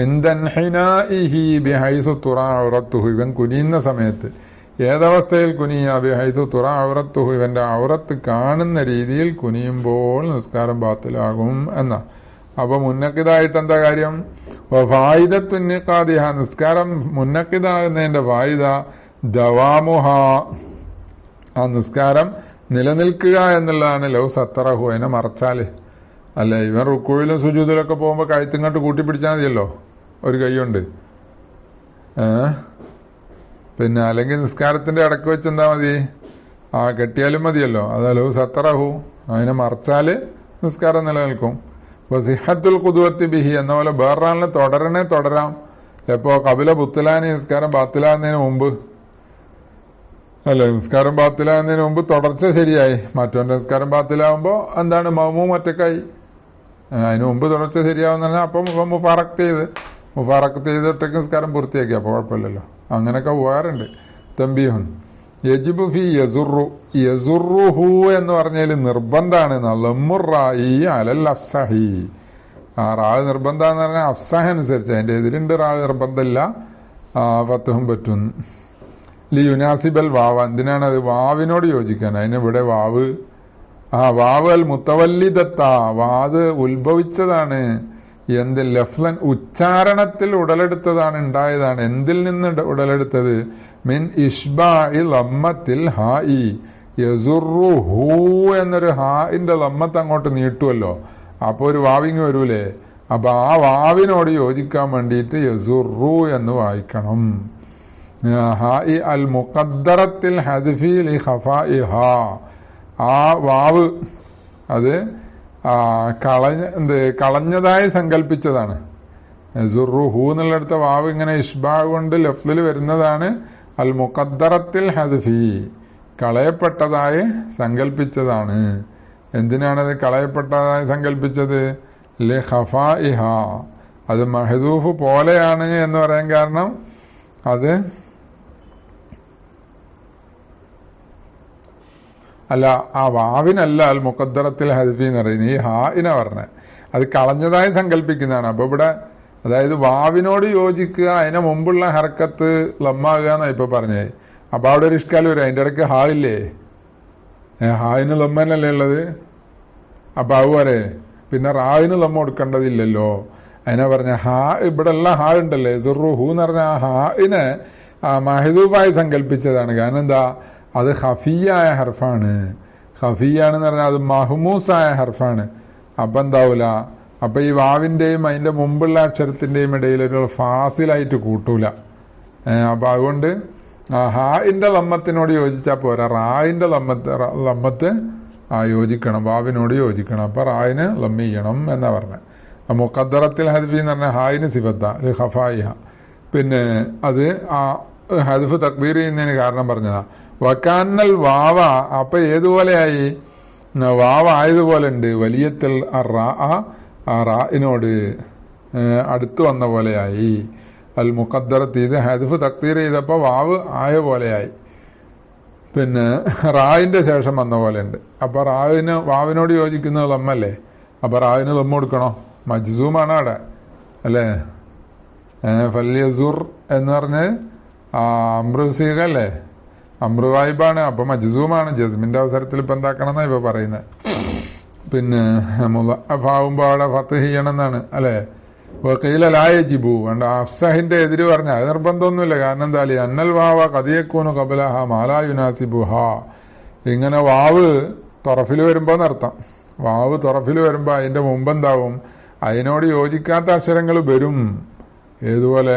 ഇന്ദൻഹിനാഇഹി ബിഹൈസു തുറാ ഔറത്തുഹു, ഇവൻ കുനിയുന്ന സമയത്ത്. ഏതവസ്ഥയിൽ കുനിയ? ബിഹൈസു തുറാ ഔറത്തുഹു, ഇവന്റെ ഔറത്ത് കാണുന്ന രീതിയിൽ കുനിയുമ്പോൾ നിസ്കാരം ബാത്തിലാകും എന്നാ. അപ്പൊ മുന്നക്കിതായിട്ട് എന്താ കാര്യം? ഫായിദത്തുന്നിഖാദിഹ, നിസ്കാരം മുന്നക്കിതാകുന്നതിന്റെ ഫായിദ ദവാമുഹ, ആ നിസ്കാരം നിലനിൽക്കുക എന്നുള്ളതാണ്. ലൗ സത്തറഹു, അതിനെ മറച്ചാല്. അല്ലെ, ഇവൻ റുക്കുവിലും സുജൂദിലൊക്കെ പോകുമ്പോ കഴുത്തിങ്ങോട്ട് കൂട്ടിപ്പിടിച്ചാൽ മതിയല്ലോ ഒരു കൈകൊണ്ട്. പിന്നെ അല്ലെങ്കിൽ നിസ്കാരത്തിന്റെ ഇടക്ക് വെച്ച് എന്താ മതി, കെട്ടിയാലും മതിയല്ലോ. അത് ലൗ സത്തറഹു, അതിനെ മറച്ചാല് നിസ്കാരം നിലനിൽക്കും. വസിഹത്തുൽ ഖുദുവത്തി ബിഹി, എന്ന പോലെ വേറൊരാളിനെ തുടരാം. എപ്പോ കപില ബുത്തലാനി, നിസ്കാരം ബാത്തിലാകുന്നതിന് മുമ്പ്. അല്ലെ, നിസ്കാരം ബാത്തിലാകുന്നതിന് മുമ്പ് തുടർച്ച ശരിയായി. മറ്റവന്റെ നിസ്കാരം ബാത്തിലാകുമ്പോ എന്താണ്, മൗമൂം ഒറ്റക്കായി. അതിന് മുമ്പ് തുടർച്ച ശരിയാവുന്ന പറഞ്ഞാൽ അപ്പം മുഫാറക്കത്ത് ചെയ്തിട്ടൊക്കെ നിസ്കാരം പൂർത്തിയാക്കി, അപ്പൊ കുഴപ്പമില്ലല്ലോ. അങ്ങനെയൊക്കെ പോകാറുണ്ട്. തംബീഹുൻ യജിബു ഫി യസുറു, യസുറുഹു എന്ന് പറഞ്ഞാൽ നിർബന്ധാണ്. ലമ്മുറായി അലൽ അഫ്സഹി, റാവ് നിർബന്ധാന്ന് പറഞ്ഞാൽ അഫ്സഹ അനുസരിച്ച്. അതിന്റെ എതിരുണ്ട് റാവ് നിർബന്ധമില്ല, ഫത്തുഹും പറ്റും. ലി യുനാസിബൽ വാവ, എന്തിനാണ് അത്? വാവിനോട് യോജിക്കാൻ. അതിനിവിടെ വാവ് വാവ് അൽ മുത്തവല്ലിദത്ത, വാത് ഉത്ഭവിച്ചതാണ്. എന്തിൽ? ലഫ്ലൻ, ഉച്ചാരണത്തിൽ ഉടലെടുത്തതാണ്, ഉണ്ടായതാണ്. എന്തിൽ നിന്ന് ഉടലെടുത്തത്? മിൻ ഇഷ്ബാഇ ലമ്മത്തിൽ ഹാഇ യസുറു ഹൂ എന്നൊരു ഹാഇന്റെ ലമ്മത്ത് അങ്ങോട്ട് നീട്ടുമല്ലോ, അപ്പൊ ഒരു വാവിങ് വരൂലേ? അപ്പൊ ആ വാവിനോട് യോജിക്കാൻ വേണ്ടിയിട്ട് യസുറു എന്ന് വായിക്കണം. ഹാഇ അൽ മുഖദ്ദറത്തിൽ ഹദ്ഫി ലി ഖഫാഇഹാ, ആ വാവ് അത് കളഞ്ഞതായി സങ്കല്പിച്ചതാണ്. ഹു എന്നുള്ളടുത്ത വാവ് ഇങ്ങനെ ഇഷ്ബാ കൊണ്ട് ലഫ്ലിൽ വരുന്നതാണ്. അൽ മുഖദ്ദറത്തിൽ ഹദ്ഫി, കളയപ്പെട്ടതായി സങ്കല്പിച്ചതാണ്. എന്തിനാണത് കളയപ്പെട്ടതായി സങ്കല്പിച്ചത്? ലി ഖഫാഇഹ, അത് മഹ്ദൂഫ് പോലെയാണ് എന്ന് പറയാൻ കാരണം അത് അല്ല, ആ വാവിനല്ല അൽ മുഖദ്ദറത്തിൽ ഹദ്ഫി എന്ന് പറയുന്നത്, ഈ ഹാഇനെ പറഞ്ഞ അത് കളഞ്ഞതായി സങ്കല്പിക്കുന്നതാണ്. അപ്പൊ ഇവിടെ അതായത് വാവിനോട് യോജിക്കുക, അതിന് മുമ്പുള്ള ഹർക്കത്ത് ലമ്മാകുക എന്നാണ് ഇപ്പൊ പറഞ്ഞത്. അപ്പൊ അവിടെ ഒരു ഇഷ്കാൽ വരും, അതിന്റെ ഇടയ്ക്ക് ഹാ ഇല്ലേ? ഹായിന് ലമ്മനല്ലേ ഉള്ളത്? അപ്പൊ അതുപോലെ പിന്നെ റായിന് ലമ്മ കൊടുക്കേണ്ടതില്ലല്ലോ. അതിനെ പറഞ്ഞ ഹാ, ഇവിടെ ഉള്ള ഹാ ഉണ്ടല്ലേ സുറു ഹു എന്ന് പറഞ്ഞ ആ ഹായിനെ മഹദൂഫായി സങ്കല്പിച്ചതാണ്. കാരണം എന്താ? അത് ഖഫിയായ ഹർഫാണ്. ഖഫിയാണെന്ന് പറഞ്ഞാൽ അത് മഹ്മൂസായ ഹർഫാണ്. അപ്പൊ എന്താവൂല? അപ്പൊ ഈ വാവിന്റെയും അതിന്റെ മുമ്പുള്ള അക്ഷരത്തിന്റെയും ഇടയിൽ ഒരു ഫാസിലായിട്ട് കൂട്ടൂല. അപ്പൊ അതുകൊണ്ട് ഹാഇന്റെ ലമ്മത്തിനോട് യോജിച്ചാൽ പോരാ, റായിന്റെ ലമ്മത്ത് യോജിക്കണം, വാവിനോട് യോജിക്കണം. അപ്പൊ റായിന് ലമ്മ ചെയ്യണം എന്നാ പറഞ്ഞത്. മുഖദ്ദറത്തിൽ ഹദ്ഫി എന്ന് പറഞ്ഞ ഹായിന് സിഫത്ത ഖഫായിഹ. പിന്നെ അത് ആ ഹദ്ഫ് തക്ബീർ ചെയ്യുന്നതിന് കാരണം പറഞ്ഞതാ. വക്കാന്നൽ വാവ, അപ്പൊ ഏതുപോലെയായി? വാവ ആയതുപോലെ ഉണ്ട്. വലിയത്തിൽ റാഇനോട് അടുത്തു വന്ന പോലെയായി. അൽ മുഖദ്ദറത്ത്, ഇത് ഹദ്ഫ് തക്ബീർ ചെയ്തപ്പോ വാവ് ആയ പോലെയായി. പിന്നെ റായിന്റെ ശേഷം വന്ന പോലെ ഉണ്ട്. അപ്പൊ വാവിനോട് യോജിക്കുന്നത് ലമ്മല്ലേ? അപ്പൊ റായിന് ലമ്മ കൊടുക്കണോ? മജ്സൂമാണ് അവിടെ അല്ലേ? ഫല്യസുർ എന്ന് പറഞ്ഞ് അമ്രുസീഖ അല്ലേ? അമ്രുവായിബാണ്. അപ്പൊ മജ്സൂമാണ്. ജസ്മിന്റെ അവസരത്തിൽ ഇപ്പൊ എന്താക്കണം എന്നാ ഇപ്പൊ പറയുന്നത്. പിന്നെ മുളഅഫാവുമ്പോ അവിടെ ഫത്ത് ചെയ്യണം എന്നാണ് അല്ലെ? വക്കീല ലായജിബു വേണ്ട, അഫ്സഹിന്റെ എതിര് പറഞ്ഞ അത് നിർബന്ധമൊന്നുമില്ല. കാരണം എന്താ? അന്നൽ വാവ കദിയക്കൂനു കബലഹ മാലാ യുനാസിബുഹ. ഇങ്ങനെ വാവ് തൊറഫിൽ വരുമ്പോ എന്നർത്ഥം. വാവ് തൊറഫിൽ വരുമ്പോ അതിന്റെ മുമ്പെന്താവും? അതിനോട് യോജിക്കാത്ത അക്ഷരങ്ങൾ വരും. ഏതുപോലെ?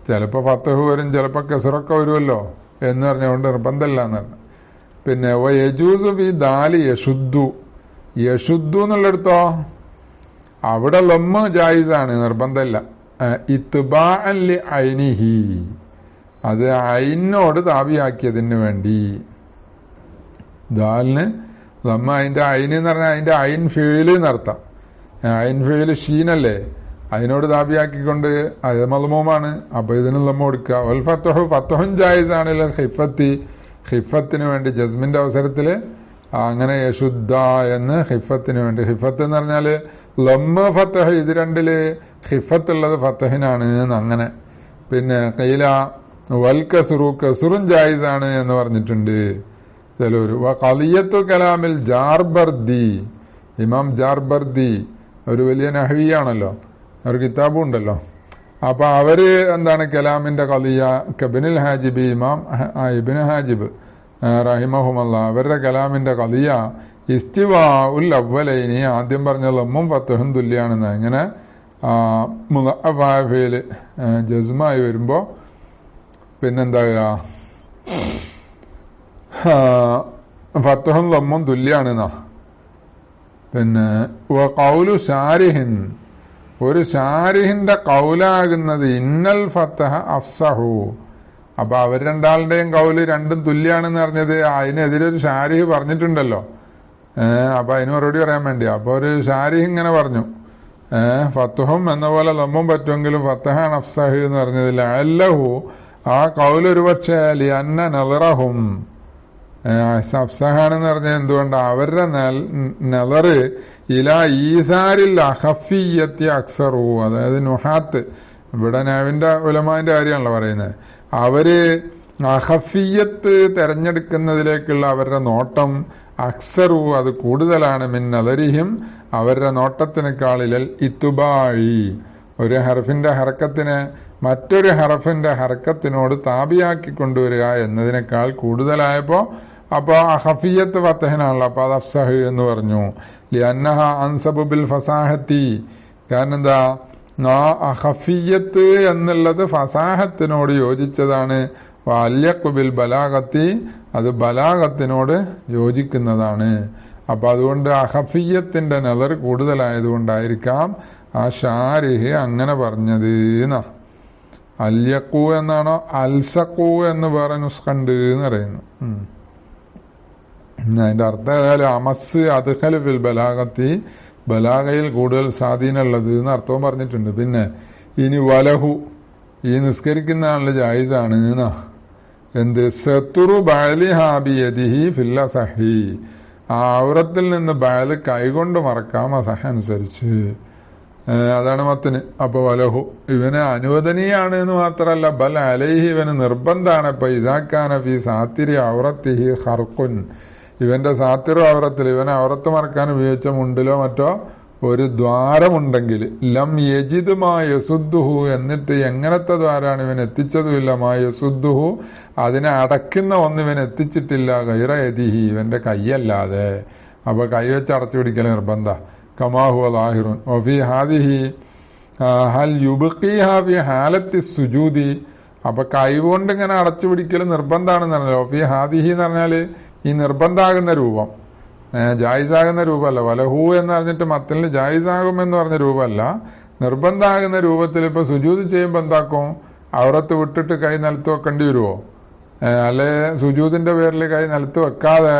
ചിലപ്പോ ഫത്തഹ് വരും, ചിലപ്പോ കെസറൊക്കെ വരുമല്ലോ എന്ന് പറഞ്ഞുകൊണ്ട് നിർബന്ധമില്ല എന്ന് പറഞ്ഞു. പിന്നെ യജൂസു ഫി ദാലി യശുദ്ധു, യശുദ്ധു എന്നുള്ളടത്തോ അവിടെ ലമ്മ ജായിസാണ്, നിർബന്ധമില്ല. ഇത്ബാഅൻ ലി ഐനിഹി, അത് ഐനോട് താബിയാക്കിയതിന് വേണ്ടി. ദാലിന് ലമ്മ, അതിന്റെ ഐന് എന്ന് പറഞ്ഞാൽ അതിന്റെ ഐൻ ഫീല് എന്നർത്ഥം. ഐൻ ഫീല് ഷീനല്ലേ, അതിനോട് താബിയാക്കിക്കൊണ്ട് അത് മദ്മൂമാണ്. അപ്പൊ ഇതിന് ലമ്മ കൊടുക്കുക. വൽ ഫത്ഹു, ഫത്ഹുൻ ജായിസാണ് ഹിഫത്തി, ഹിഫത്തിന് വേണ്ടി ജസ്മിന്റെ അവസരത്തില് അങ്ങനെ യശുദ്ധ എന്ന് ഹിഫത്തിന് വേണ്ടി. ഹിഫത്ത് എന്ന് പറഞ്ഞാല് ലമ്മ ഫത്തഹ്, ഇത് രണ്ടില് ഹിഫത്ത് ഉള്ളത് ഫത്തഹിനാണ് അങ്ങനെ. പിന്നെ കൈല വൽ കസുറു, കസുറും ജായിസാണ് എന്ന് പറഞ്ഞിട്ടുണ്ട് ചിലര്. ഖളിയത്തു കലാമിൽ ജാർബർദി, ഇമാം ജാർബർദി ഒരു വലിയ നഹ്വിയാണല്ലോ, ഒരു കിതാബും ഉണ്ടല്ലോ. അപ്പൊ അവര് എന്താണ് കലാമിന്റെ ഖളിയ, കബിനുൽ ഹാജിബ്, ഇമാം ഇബ്നു ഹാജിബ് റഹിമഹുമല്ല, അവരുടെ കലാമിന്റെ ഖളിയ ഇസ്തിവാ ഉൽ അവ്വലൈനി, ആദ്യം പറഞ്ഞ ലമ്മും ഫത്തഹും തുല്യാണെന്ന്. ഇങ്ങനെ മുളഅഫാഫില് ജസ്മായി വരുമ്പോ പിന്നെന്താ ഫത്തഹും ലമ്മും തുല്യാണെന്നാ. പിന്നെ ഖൗലു ഷാരിഹിൻ, ഒരു ഷാരിഹിന്റെ കൗലാകുന്നത് ഇന്നൽ ഫത്തഹ അഫ്സഹു. അപ്പൊ അവർ രണ്ടാളുടെയും കൗല് രണ്ടും തുല്യാണെന്ന് പറഞ്ഞത് അതിനെതിരെ ഒരു ഷാരിഹ് പറഞ്ഞിട്ടുണ്ടല്ലോ. അപ്പൊ അതിന് മറുപടി പറയാൻ വേണ്ടി അപ്പൊ ഒരു ഷാരിഹ് ഇങ്ങനെ പറഞ്ഞു, ഫത്തഹും എന്ന പോലെ ലമ്മും പറ്റുമെങ്കിലും ഫത്തഹാൻ അഫ്സഹ് എന്ന് പറഞ്ഞതില്ല. അല്ലഹു, ആ കൗല് ഒരു പക്ഷേ ലിഅന്ന നളറഹും അഫ്സഹാണെന്ന് പറഞ്ഞത് എന്തുകൊണ്ട്? അവരുടെ നളറ് ഇലാ ഈസാരിൽ അഖഫിയ്യത്തി അക്സറു, അതായത് നുഹാത്ത്, ഇവിടെ നവിന്റെ ഉലമാന്റെ കാര്യമാണല്ലോ പറയുന്നത്. അവര് അഖഫിയ്യത്ത് തെരഞ്ഞെടുക്കുന്നതിലേക്കുള്ള അവരുടെ നോട്ടം അക്സറു അത് കൂടുതലാണ് മിൻ നദരിഹിം അവരുടെ നോട്ടത്തിനേക്കാളിൽ ഇത്തുബായി ഒരു ഹർഫിന്റെ ഹറക്കത്തിനെ മറ്റൊരു ഹറഫിന്റെ ഹറക്കത്തിനോട് താബിയാക്കി കൊണ്ടുവരിക എന്നതിനേക്കാൾ കൂടുതലായപ്പോ അപ്പൊ അഖഫിയ്യത്ത് ഫത്തഹനാണല്ലോ, അപ്പൊ അത് അഫ്സഹ് എന്ന് പറഞ്ഞു. ലിഅന്നഹ അൻസബു ബിൽ ഫസാഹത്തി, കാരണം എന്താ, അഖഫിയ്യത്ത് എന്നുള്ളത് ഫസാഹത്തിനോട് യോജിച്ചതാണ്. അല്യഖു ബിൽ ബലാഗത്തി അത് ബലാഗത്തിനോട് യോജിക്കുന്നതാണ്. അപ്പൊ അതുകൊണ്ട് അഖഫിയ്യത്തിന്റെ നദർ കൂടുതലായതുകൊണ്ടായിരിക്കാം ആ ഷാരിഹ് അങ്ങനെ പറഞ്ഞത്. അല്യഖു എന്നാണോ അൽസഖു എന്ന് വേറെ നുസ്ഖണ്ട് എന്ന് പറയുന്നു. അതിന്റെ അർത്ഥം ഏതായാലും അമസ് അദ്ഖൽ ഫിൽ ബലാഗത്തി ബലാഗയിൽ കൂടുതൽ സ്വാധീനമുള്ളത് എന്ന് അർത്ഥവും പറഞ്ഞിട്ടുണ്ട്. പിന്നെ ഇനി വലഹു ഈ നിസ്കരിക്കുന്ന ആളിന് ജായിസാണ് എന്നാ. എന്ത് സത്തുറു ബഅലി ഹാബിയദിഹി ഫിൽ അസഹി ആ ഔറത്തിൽ നിന്ന് ബഅല് കൈകൊണ്ട് മറക്കാം അസഹ അനുസരിച്ച്. അതാണ് മത്തിന്. അപ്പൊ വലഹു ഇവന് അനുവദനീയാണ് എന്ന് മാത്രമല്ല ബൽ അലൈഹി ഇവന് നിർബന്ധാണ്. ഇപ്പൊ ഇതാക്കാന ഫി സാത്തിരി ഔറത്തിഹി ഖർഖുൻ ഇവന്റെ സാത്തിറു ഔറത്തിൽ ഇവനെ ഔറത്ത് മറക്കാൻ ഉപയോഗിച്ച മുണ്ടിലോ മറ്റോ ഒരു ദ്വാരമുണ്ടെങ്കിൽ ലം യജിദ് മാ യസുദ്ദുഹു എന്നിട്ട് എങ്ങനത്തെ ദ്വാരാണ് ഇവൻ എത്തിച്ചതുമില്ല മാ യസുദ്ദുഹു അതിനെ അടയ്ക്കുന്ന ഒന്ന് ഇവൻ എത്തിച്ചിട്ടില്ല ഗൈറ യദിഹി ഇവന്റെ കൈയല്ലാതെ. അപ്പൊ കൈ വെച്ച് അടച്ചു പിടിക്കൽ നിർബന്ധ കമാഹു ലാഹിറുൻ വഫി ഹാദിഹി ഹൽ യുബ്ഖിഹാ ഫി ഹാലത്തി സുജൂദി അപ്പൊ കൈ കൊണ്ട് ഇങ്ങനെ അടച്ചു പിടിക്കൽ നിർബന്ധാണെന്ന് പറഞ്ഞല്ലോ. വഫി ഹാദിഹി എന്ന് പറഞ്ഞാല് ഈ നിർബന്ധാകുന്ന രൂപം ജായിസാകുന്ന രൂപമല്ല. വലഹു എന്ന് പറഞ്ഞിട്ട് മത്തലിന് ജായിസാകുമെന്ന് പറഞ്ഞ രൂപമല്ല, നിർബന്ധാകുന്ന രൂപത്തിൽ. ഇപ്പൊ സുജൂദ് ചെയ്യുമ്പോൾ എന്താക്കും, ഔറത്ത് വിട്ടിട്ട് കൈ നിലത്ത് വെക്കേണ്ടി വരുമോ? അല്ലെ സുജൂദിന്റെ പേരിൽ കൈ നിലത്ത് വെക്കാതെ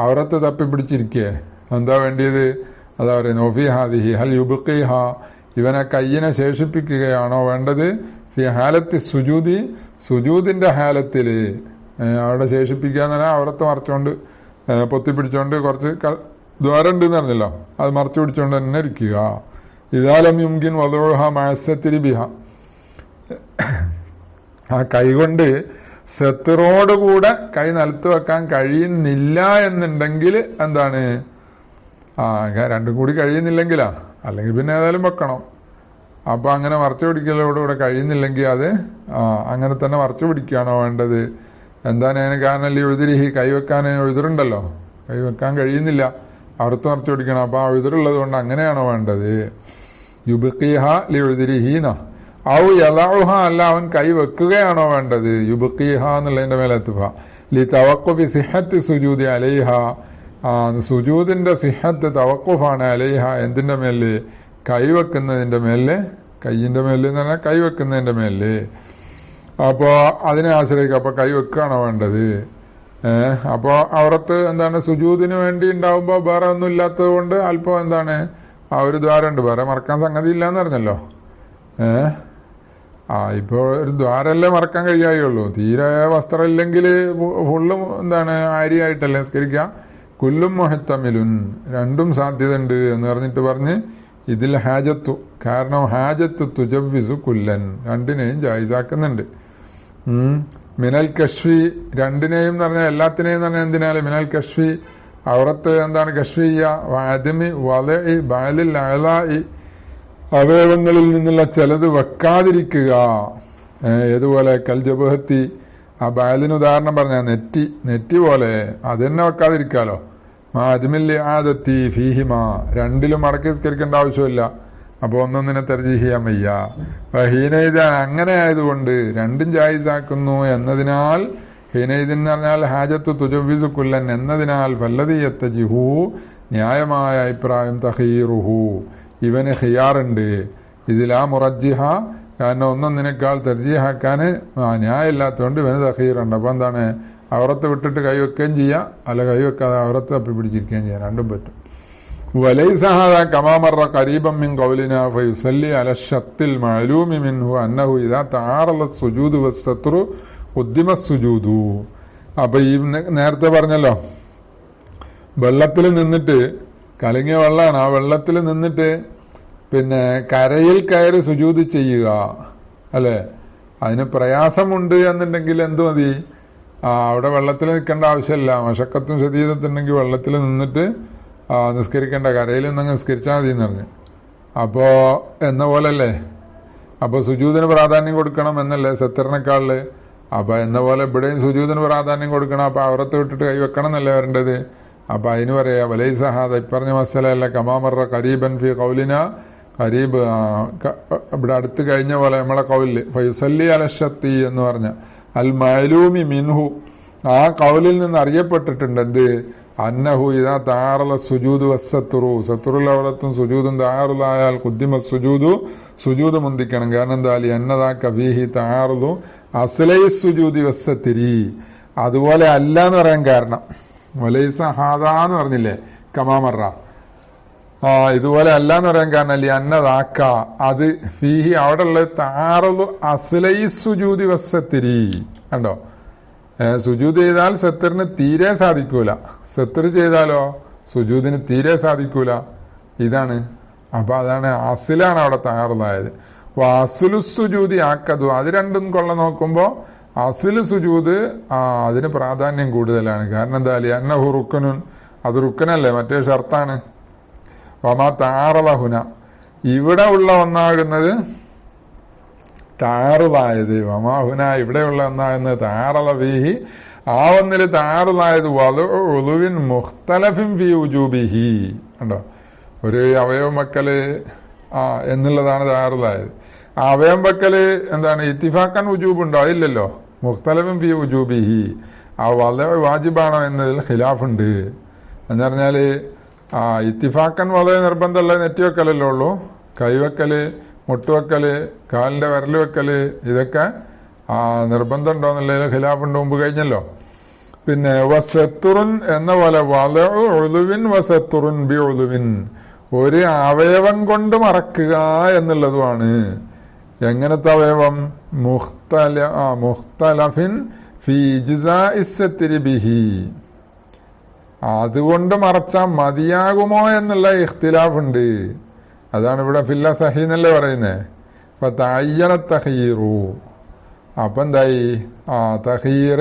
ഔറത്ത് തപ്പി പിടിച്ചിരിക്കേ? എന്താ വേണ്ടിയത്? അതാ പറയുന്നത് ഒഫി ഹാദിഹി ഹൽ യുബ്ഖിഹ ഇവനെ കയ്യിനെ ശേഷിപ്പിക്കുകയാണോ വേണ്ടത്? ഫി ഹാലത്തി സുജൂദി സുജൂദിന്റെ ഹാലത്തില് അവിടെ ശേഷിപ്പിക്കുക എന്ന് പറഞ്ഞാൽ ഔറത്ത് മറച്ചോണ്ട് പൊത്തിപ്പിടിച്ചോണ്ട് കുറച്ച് ദ്വാരം ഉണ്ട് എന്ന് പറഞ്ഞല്ലോ, അത് മറച്ചു പിടിച്ചോണ്ട് തന്നെ ഇരിക്കുക. ഇതാലം യുംകിൻ വദുഹ മഅസ്സത്തിരി ബിഹ ആ കൈകൊണ്ട് സത്തിറോടുകൂടെ കൈ നിലത്ത് വെക്കാൻ കഴിയുന്നില്ല എന്നുണ്ടെങ്കിൽ എന്താണ്, രണ്ടും കൂടി കഴിയുന്നില്ലെങ്കിലാ, അല്ലെങ്കിൽ പിന്നെ ഏതായാലും വെക്കണം. അപ്പൊ അങ്ങനെ മറച്ചു പിടിക്കലോടുകൂടെ കഴിയുന്നില്ലെങ്കിൽ അത് അങ്ങനെ തന്നെ മറച്ചു പിടിക്കുകയാണോ വേണ്ടത്? എന്താണ് അതിന് കാരണം? എഴുതിരിഹി കൈവെക്കാൻ എഴുതിറുണ്ടല്ലോ, കൈവെക്കാൻ കഴിയുന്നില്ല, അറുത്ത് മറച്ചു പിടിക്കണം. അപ്പൊ ആ എഴുതിറുള്ളത് കൊണ്ട് അങ്ങനെയാണോ വേണ്ടത്? യുബ്ഖിഹ ലിഉദ്രിഹീന ഔ യദഉഹ അല്ല അവൻ കൈ വെക്കുകയാണോ വേണ്ടത്? യുബ്ഖിഹ എന്നുള്ളതിന്റെ മേലെ എത്തുക ലി തവഖുഫി സിഹത്തി സുജൂദി അലൈഹ സുജൂദിന്റെ സിഹത്ത് തവഖുഫാണ് അലൈഹ എന്തിന്റെ മേല്? കൈവെക്കുന്നതിന്റെ മേല്, കൈയിന്റെ മേല് എന്ന് പറഞ്ഞാൽ കൈവെക്കുന്നതിന്റെ മേല്. അപ്പോ അതിനെ ആശ്രയിക്കുക. അപ്പൊ കൈ വെക്കുകയാണോ വേണ്ടത്? അപ്പോ ഔറത്ത് എന്താണ് സുജൂദിന് വേണ്ടി ഉണ്ടാവുമ്പോ വേറെ ഒന്നും ഇല്ലാത്തത് കൊണ്ട് അല്പം എന്താണ് ആ ഒരു ദ്വാരമുണ്ട്, വേറെ മറക്കാൻ സംഗതി ഇല്ലാന്ന് പറഞ്ഞല്ലോ. ഇപ്പൊ ഒരു ദ്വാരല്ലേ മറക്കാൻ കഴിയുള്ളൂ. തീരെ വസ്ത്രം ഇല്ലെങ്കിൽ ഫുള്ളും എന്താണ് ആരിയായിട്ടല്ലേ നിസ്കരിക്കുക. കുല്ലും മുഹത്തമിലുൻ രണ്ടും സാധ്യത ഉണ്ട് എന്ന് പറഞ്ഞിട്ട് പറഞ്ഞ് ഇതിൽ ഹാജത്തു, കാരണം ഹാജത്ത് തുജവ്വിസു കുല്ലൻ രണ്ടിനെയും ജായിസാക്കുന്നുണ്ട്. മിനൽ കഷ്ഫി രണ്ടിനെയും എന്ന് പറഞ്ഞാൽ എല്ലാത്തിനെയും എന്ന് പറഞ്ഞാൽ എന്തിനാല് മിനൽ കഷ്ഫി ഔറത്ത് എന്താണ് കഷ്ഫിയ വാദിമി വലഇ ബഅലിൽ അഅലാഇ അവയവങ്ങളിൽ നിന്നുള്ള ചിലത് വെക്കാതിരിക്കുക. ഏതുപോലെ കൽ ജബഹത്തി ആ ബഅലിന് ഉദാഹരണം പറഞ്ഞാൽ നെറ്റി പോലെ അത് തന്നെ വെക്കാതിരിക്കാലോ. മാദിമിൽ ആദത്തി ഫീഹിമ രണ്ടിലും മടക്കി നിസ്കരിക്കേണ്ട ആവശ്യമില്ല. അപ്പൊ ഒന്നൊന്നിനെ തർജീഹ് ചെയ്യാൻ വയ്യ. ഹീനൈദ അങ്ങനെ ആയതുകൊണ്ട് രണ്ടും ജായിസാക്കുന്നു എന്നതിനാൽ ഹീനൈദ് എന്ന് പറഞ്ഞാൽ ഹാജത്ത് തുജവ്വിസു കുല്ലൻ എന്നതിനാൽ ഫല്ലദി യത്തജിഹു ന്യായമായ അഭിപ്രായം തഖീറുഹു ഇവന് ഖിയാറുണ്ട്. ഇതിലാ മുറജ്ജിഹ കാരണം ഒന്നൊന്നിനേക്കാൾ തർജീഹാക്കാൻ ന്യായമില്ലാത്തതുകൊണ്ട് ഇവന് തഖീറുണ്ട്. അപ്പൊ എന്താണ് ഔറത്ത് വിട്ടിട്ട് കൈവെക്കുകയും ചെയ്യാം, അല്ല കൈവെക്കാതെ ഔറത്ത് തപ്പി പിടിച്ചിരിക്കുകയും ചെയ്യാം, രണ്ടും പറ്റും. وليس هذا كما مر قريبا من قولنا فيصلي على الشط المعلوم منه أنه إذا تعارض السجود والستر قدم السجود. അപ്പൊ ഈ നേരത്തെ പറഞ്ഞല്ലോ വെള്ളത്തിൽ നിന്നിട്ട് കലങ്ങിയ വെള്ളമാണ്, ആ വെള്ളത്തിൽ നിന്നിട്ട് പിന്നെ കരയിൽ കയറി സുജൂദ് ചെയ്യുക അല്ലെ, അതിന് പ്രയാസമുണ്ട് എന്നുണ്ടെങ്കിൽ എന്ത് മതി? അവിടെ വെള്ളത്തിൽ നിൽക്കേണ്ട ആവശ്യമില്ല. മശക്കത്തും ശദീദത്തുണ്ടെങ്കിൽ വെള്ളത്തിൽ നിന്നിട്ട് നിസ്കരിക്കേണ്ട, കരയിൽ നിന്ന് നിസ്കരിച്ചാൽ മതി എന്ന് പറഞ്ഞു. അപ്പോ എന്ന പോലല്ലേ, അപ്പൊ സുജൂദിന് പ്രാധാന്യം കൊടുക്കണം എന്നല്ലേ സത്തറിനേക്കാളില്. അപ്പൊ എന്ന പോലെ ഇവിടെയും സുജൂദിന് പ്രാധാന്യം കൊടുക്കണം. അപ്പൊ അവരത്ത് വിട്ടിട്ട് കൈവെക്കണം എന്നല്ലേ വരേണ്ടത്. അപ്പൊ അതിന് പറയാ വലൈസഹാദ, ഇപ്പറഞ്ഞ മസലല്ല കമാമറ കരീബൻ ഫി കൗലിന, കരീബ് ഇവിടെ അടുത്ത് കഴിഞ്ഞ പോലെ നമ്മളെ കൗലില് ഫയുസല്ലി അലഷത്തി എന്ന് പറഞ്ഞ അൽ മഅലൂമി മിൻഹു, ആ കൗലിൽ നിന്ന് അറിയപ്പെട്ടിട്ടുണ്ട് എന്ത്, അന്നഹു ഇദാ തആറല സുജൂദു വസ്സത്തുറു, സത്തുറുൽ ഔറത്തും സുജൂദും തആറുലായാൽ ഖുദ്ദിമ സുജൂദു, സുജൂദ് മുന്തിക്കണം. കാരണം എന്താ, ലി അന്നദാക ഫീഹി തആറുദു അസ്ലൈ സുജൂദി വസ്സത്തിരി, അതുപോലെ അല്ല എന്ന് പറയാൻ കാരണം വലൈസ ഹാദാ എന്ന് പറഞ്ഞില്ലേ കമാമറ, ഇതുപോലെ അല്ല എന്ന് പറയാൻ കാരണം ലി അന്നദാക, അത് ഫീഹി അവിടെ ഉള്ള തആറുദു അസ്ലൈ സുജൂദി വസ്സത്തിരി. കണ്ടോ, സുജൂദ് ചെയ്താൽ സത്തറിന് തീരെ സാധിക്കൂല, സത്തർ ചെയ്താലോ സുജൂദിന് തീരെ സാധിക്കൂല. ഇതാണ്. അപ്പൊ അതാണ് അസിലാണ് അവിടെ തയ്യാറുള്ളായത്. അസുലു സുജൂദി ആക്കതു, അത് രണ്ടും കൊള്ള നോക്കുമ്പോ അസുല് സുജൂദ് അതിന് പ്രാധാന്യം കൂടുതലാണ്. കാരണം എന്താ, അന്നഹു റുക്കനുൻ, അത് റുക്കനല്ലേ, മറ്റേ ഷർത്താണ്. വമാ തആറലഹുന, ഇവിടെ ഉള്ള ഒന്നാകുന്നത് താറുലായത്, വമാഹുന ഇവിടെയുള്ള ഒന്നാകുന്നത് താറല ഫീഹി, ആ ഒന്നില് താറുലായത് വളുവിൻ മുഖ്തലഫിൻ ഫീ ഉജൂബിഹി. കണ്ടോ, ഒരു അവയവം വെക്കല് എന്നുള്ളതാണ് താറുലായത്. ആ അവയവം വെക്കല് എന്താണ്, ഇത്തിഫാക്കൻ ഉജൂബുണ്ടോ, അതില്ലല്ലോ. മുഖ്തലഫിൻ ഫീ ഉജൂബിഹി, ആ വള വാജിബാണോ എന്നതിൽ ഖിലാഫുണ്ട്. എന്ന് പറഞ്ഞാല് ഇത്തിഫാക്കൻ വള നിർബന്ധമുള്ള നെറ്റിവെക്കലല്ലേ ഉള്ളൂ. കൈവെക്കല്, മുട്ടുവെക്കല്, കാലിന്റെ വിരൽ വെക്കല്, ഇതൊക്കെ നിർബന്ധം ഉണ്ടോ എന്നുള്ളതിൽ ഖിലാഫുണ്ട്, മുമ്പ് കഴിഞ്ഞല്ലോ. പിന്നെ വസത്തുറുൻ എന്ന പോലെ വളവിൻ വസത്തുറുൻ ബി ഉളുവിൻ, ഒരു അവയവം കൊണ്ട് മറക്കുക എന്നുള്ളതുമാണ്. എങ്ങനത്തെ അവയവം, മുഖ്തലഫിൻ ഫീ ഇജ്സാഇ സത്രി ബിഹി, അതുകൊണ്ട് മറച്ചാൽ മതിയാകുമോ എന്നുള്ള ഇഖ്തിലാഫുണ്ട്. അതാണ് ഇവിടെ ഫില്ല സഹി എന്നല്ലേ പറയുന്നേ. അപ്പൊ തഅയ്യന തഖീറു, അപ്പൊ എന്തായി, തഖീർ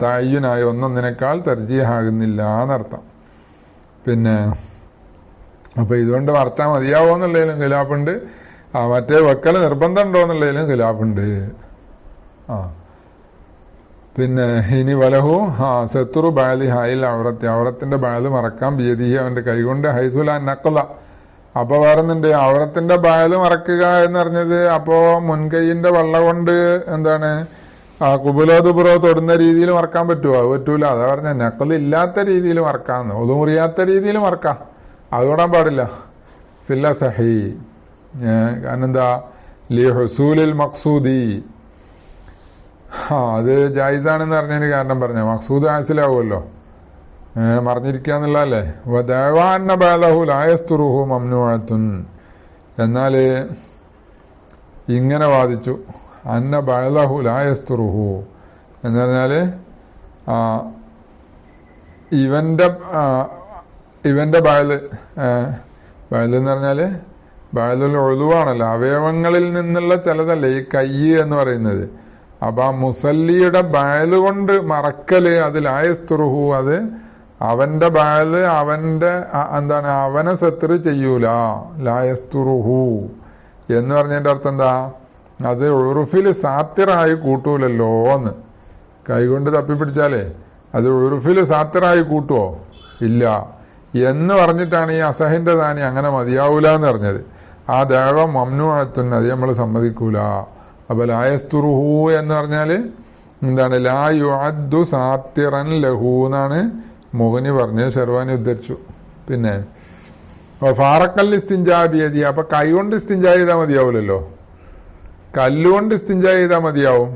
തഅയ്യുനായി ഒന്നൊന്നിനേക്കാൾ തർജീഹാകുന്നില്ല എന്നർത്ഥം. പിന്നെ അപ്പൊ ഇതുകൊണ്ട് മറച്ചാൽ മതിയാവോ എന്നുള്ളതിലും ഖിലാഫുണ്ട്, മറ്റേ വെക്കൽ നിർബന്ധം ഉണ്ടോ എന്നുള്ളതിലും ഖിലാഫുണ്ട്. പിന്നെ ഇനി വലഹു സത്തുറു ബാലി ഹായിൽ ഔറത്ത്, ഔറത്തിന്റെ ബാല് മറക്കാൻ ബിയദിഹി, അവന്റെ കൈകൊണ്ട്, ഹൈസുല നഖല. അപ്പൊ വേറെന്നുണ്ട്, ഔറത്തിന്റെ ബാല് മറക്കുക എന്ന് പറഞ്ഞത്, അപ്പോ മുൻകൈയിന്റെ വള്ള കൊണ്ട് എന്താണ് കുബുലോ ദുബുറോ തൊടുന്ന രീതിയിൽ മറക്കാൻ പറ്റുമോ? അത് പറ്റൂല. അതാ പറഞ്ഞ നഖലില്ലാത്ത രീതിയിൽ മറക്കാന്ന്, ഒതു മുറിയാത്ത രീതിയിൽ മറക്കാം, അത് തൊടാൻ പാടില്ല. ഫില്ല സഹി, കാരണം എന്താ, ലി ഹുസൂലിൽ മഖ്സൂദി, അത് ജായിസാണെന്ന് പറഞ്ഞതിന് കാരണം പറഞ്ഞ മഖ്സൂദ് ഹാസിലാവുമല്ലോ, മറിഞ്ഞിരിക്കുക എന്നുള്ളതല്ലേ. ലായസ്തുറുഹു മംനൂഅത്തുൻ, എന്നാല് ഇങ്ങനെ വാദിച്ചു, അന്ന ബഅലഹു ലായസ്തുറുഹു എന്ന് പറഞ്ഞാല് ഇവന്റെ ബഅല് എന്ന് പറഞ്ഞാല് ബഅലുൽ ഉളുവാണല്ലോ, അവയവങ്ങളിൽ നിന്നുള്ള ചിലതല്ലേ ഈ കൈ എന്ന് പറയുന്നത്. അപ്പൊ ആ മുസല്ലിയുടെ ബഅല് കൊണ്ട് മറക്കല്, അത് ലായസ്തുറുഹു, അത് അവന്റെ ബഅല് അവന്റെ എന്താണ്, അവനെ സത്ര് ചെയ്യൂല. ലായസ്തുറുഹു എന്ന് പറഞ്ഞതിന്റെ അർത്ഥം എന്താ, അത് ഉറുഫില് സാത്തിറായി കൂട്ടൂലല്ലോ എന്ന്. കൈകൊണ്ട് തപ്പിപ്പിടിച്ചാലേ അത് ഉറുഫില് സാത്തിറായി കൂട്ടുവോ? ഇല്ല എന്ന് പറഞ്ഞിട്ടാണ് ഈ അസഹിന്റെ താനി അങ്ങനെ മതിയാവൂല എന്ന് പറഞ്ഞത്. ആ ദഅവ മംനൂഅത്തുൻ, അത് നമ്മൾ സമ്മതിക്കൂല. അപ്പൊ ലായസ്തുറുഹു എന്ന് പറഞ്ഞാല് എന്താണ്, ലാ യുഅദ്ദു സാത്തിറൻ ലഹു എന്നാണ് മുഗ്നി പറഞ്ഞ് ഷെർവാനി ഉദ്ധരിച്ചു. പിന്നെ ഫാറക്കൽ ഇസ്തിൻജാ ബിയദി, അപ്പൊ കൈ കൊണ്ട് ഇസ്തിൻജാ ചെയ്താൽ മതിയാവൂലല്ലോ, കല്ലുകൊണ്ട് ഇസ്തിൻജാ ചെയ്താൽ മതിയാവും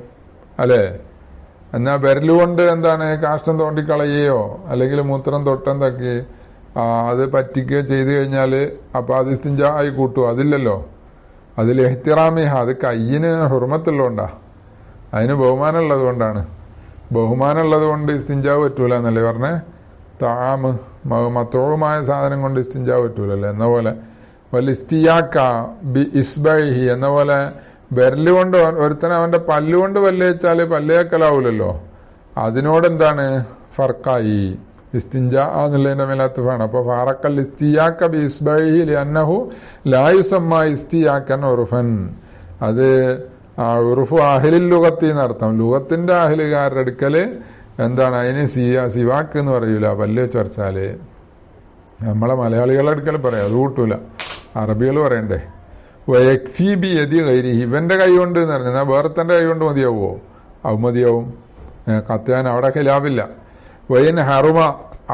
അല്ലെ. എന്നാ വിരലുകൊണ്ട് എന്താണ്, കാഷ്ടം തോണ്ടിക്കളയോ അല്ലെങ്കിൽ മൂത്രം തൊട്ടം തക്കി അത് പറ്റിക്കുകയോ ചെയ്തു കഴിഞ്ഞാല് അപ്പൊ അത് ഇസ്തിൻജാ ആയി കൂട്ടുമോ? അതില്ലല്ലോ. അതിൽ എഹ്തിറാമിഹ, അത് കയ്യിന് ഹുർമത്തുള്ളതുകൊണ്ടാ, അതിന് ബഹുമാനമുള്ളത് കൊണ്ടാണ്. ബഹുമാനമുള്ളത് കൊണ്ട് ഇസ്തിൻജാ പറ്റൂല എന്നല്ലേ പറഞ്ഞേ. താമ് മത്തോളുമായ സാധനം കൊണ്ട് ഇസ്തിൻജാ പറ്റൂലല്ലേ. എന്ന പോലെ വലിസ്തിയാക്ക ബി ഇസ്ബൈഹി എന്ന പോലെ വിരല് കൊണ്ട് ഒരുത്തനെ അവന്റെ പല്ലുകൊണ്ട് പല്ല് വെച്ചാല് പല്ലേക്കലാവൂലല്ലോ. അതിനോടെന്താണ് ഫർക്കായി. ഇസ്തിൻജാ എന്നുള്ളതിന്റെ മേലെ അത്ഫാണ്. അപ്പൊ ഫാറക്കൽ ഇസ്തിയാക്ക ബി ഇസ്ബഇഹി ലിഅന്നഹു ലാ യുസമ്മ ഇസ്തിയാക്കൻ ഉർഫൻ. അത് ഉറുഫു അഹ്ലിൽ ലുഗത്തി എന്നർത്ഥം. ലുഗത്തിന്റെ അഹ്ലുകാരുടെ അടുക്കല് എന്താണ് അതിന് സിവാക്ക് എന്ന് പറയൂല. പല്ല് ചൊറച്ചാല് നമ്മളെ മലയാളികളുടെ അടുക്കൽ പറയാം, അത് കൂട്ടൂല. അറബികൾ പറയണ്ടേ. വയക്ഫി ബി യദി ഗൈരിഹി, ഇവന്റെ കൈ കൊണ്ട് എന്ന് പറഞ്ഞാൽ വേറെത്തന്റെ കൈ കൊണ്ട് മതിയാവോ? അത് മതിയാവും. കത്താൻ അവിടെ ഖിലാഫില്ല. വൈൻ ഹറുമ,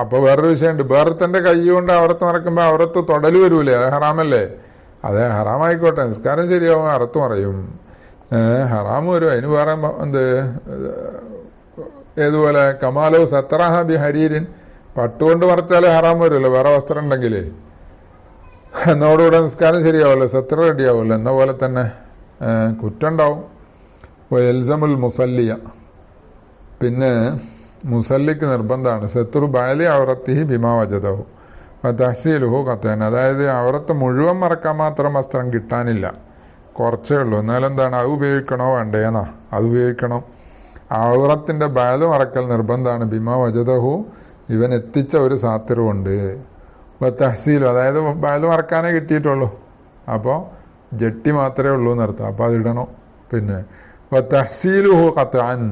അപ്പൊ വേറൊരു വിഷയമുണ്ട്. വേറെത്തന്റെ കൈ കൊണ്ട് അവറത്ത് മറക്കുമ്പോ അവറത്ത് തൊടല് വരൂലേ? അത് ഹറാമല്ലേ? അതെ, ഹറാമായിക്കോട്ടെ, നിസ്കാരം ശരിയാവും, അറത്ത് മറയും. ഹറാമ് വരും. അതിന് വേറെ എന്ത് ഏതുപോലെ കമാലോ സത്തറാഹ ബി ഹരീരിൻ, പട്ടുകൊണ്ട് മറച്ചാലേ ഹറാം വരുമല്ലോ വേറെ വസ്ത്രം ഉണ്ടെങ്കിൽ. എന്നോടുകൂടെ നിസ്കാരം ശരിയാവുമല്ലോ, സത്ര റെഡിയാവുമല്ലോ. എന്ന പോലെ തന്നെ കുറ്റം ഉണ്ടാവും. എൽസമുൽ മുസല്ലിയ, പിന്നെ മുസല്ലിക്ക് നിർബന്ധമാണ് സത്തുറു ബഅലി ഔറത്തിഹി ബിമാ വജദഹു തഹ്സീലുഹു ഖത്തൻ. അതായത് ഔറത്ത് മുഴുവൻ മറക്കാൻ മാത്രം വസ്ത്രം കിട്ടാനില്ല, കുറച്ചേ ഉള്ളൂ. എന്നാലും എന്താണ്, അത് ഉപയോഗിക്കണോ വേണ്ടേന്നാ? അത് ഉപയോഗിക്കണം. ഔറത്തിന്റെ ബഅല് മറക്കൽ നിർബന്ധമാണ്. ബിമാ വജദഹു, ഇവൻ എത്തിച്ച ഒരു സാത്തിറുണ്ട്. തഹ്സീലു, അതായത് ബഅല് മറക്കാനേ കിട്ടിയിട്ടുള്ളൂ, അപ്പോൾ ജട്ടി മാത്രമേ ഉള്ളൂ എന്നർത്ഥം. അപ്പോൾ അതിടണം. പിന്നെ തഹ്സീലുഹു ഖത്അൻ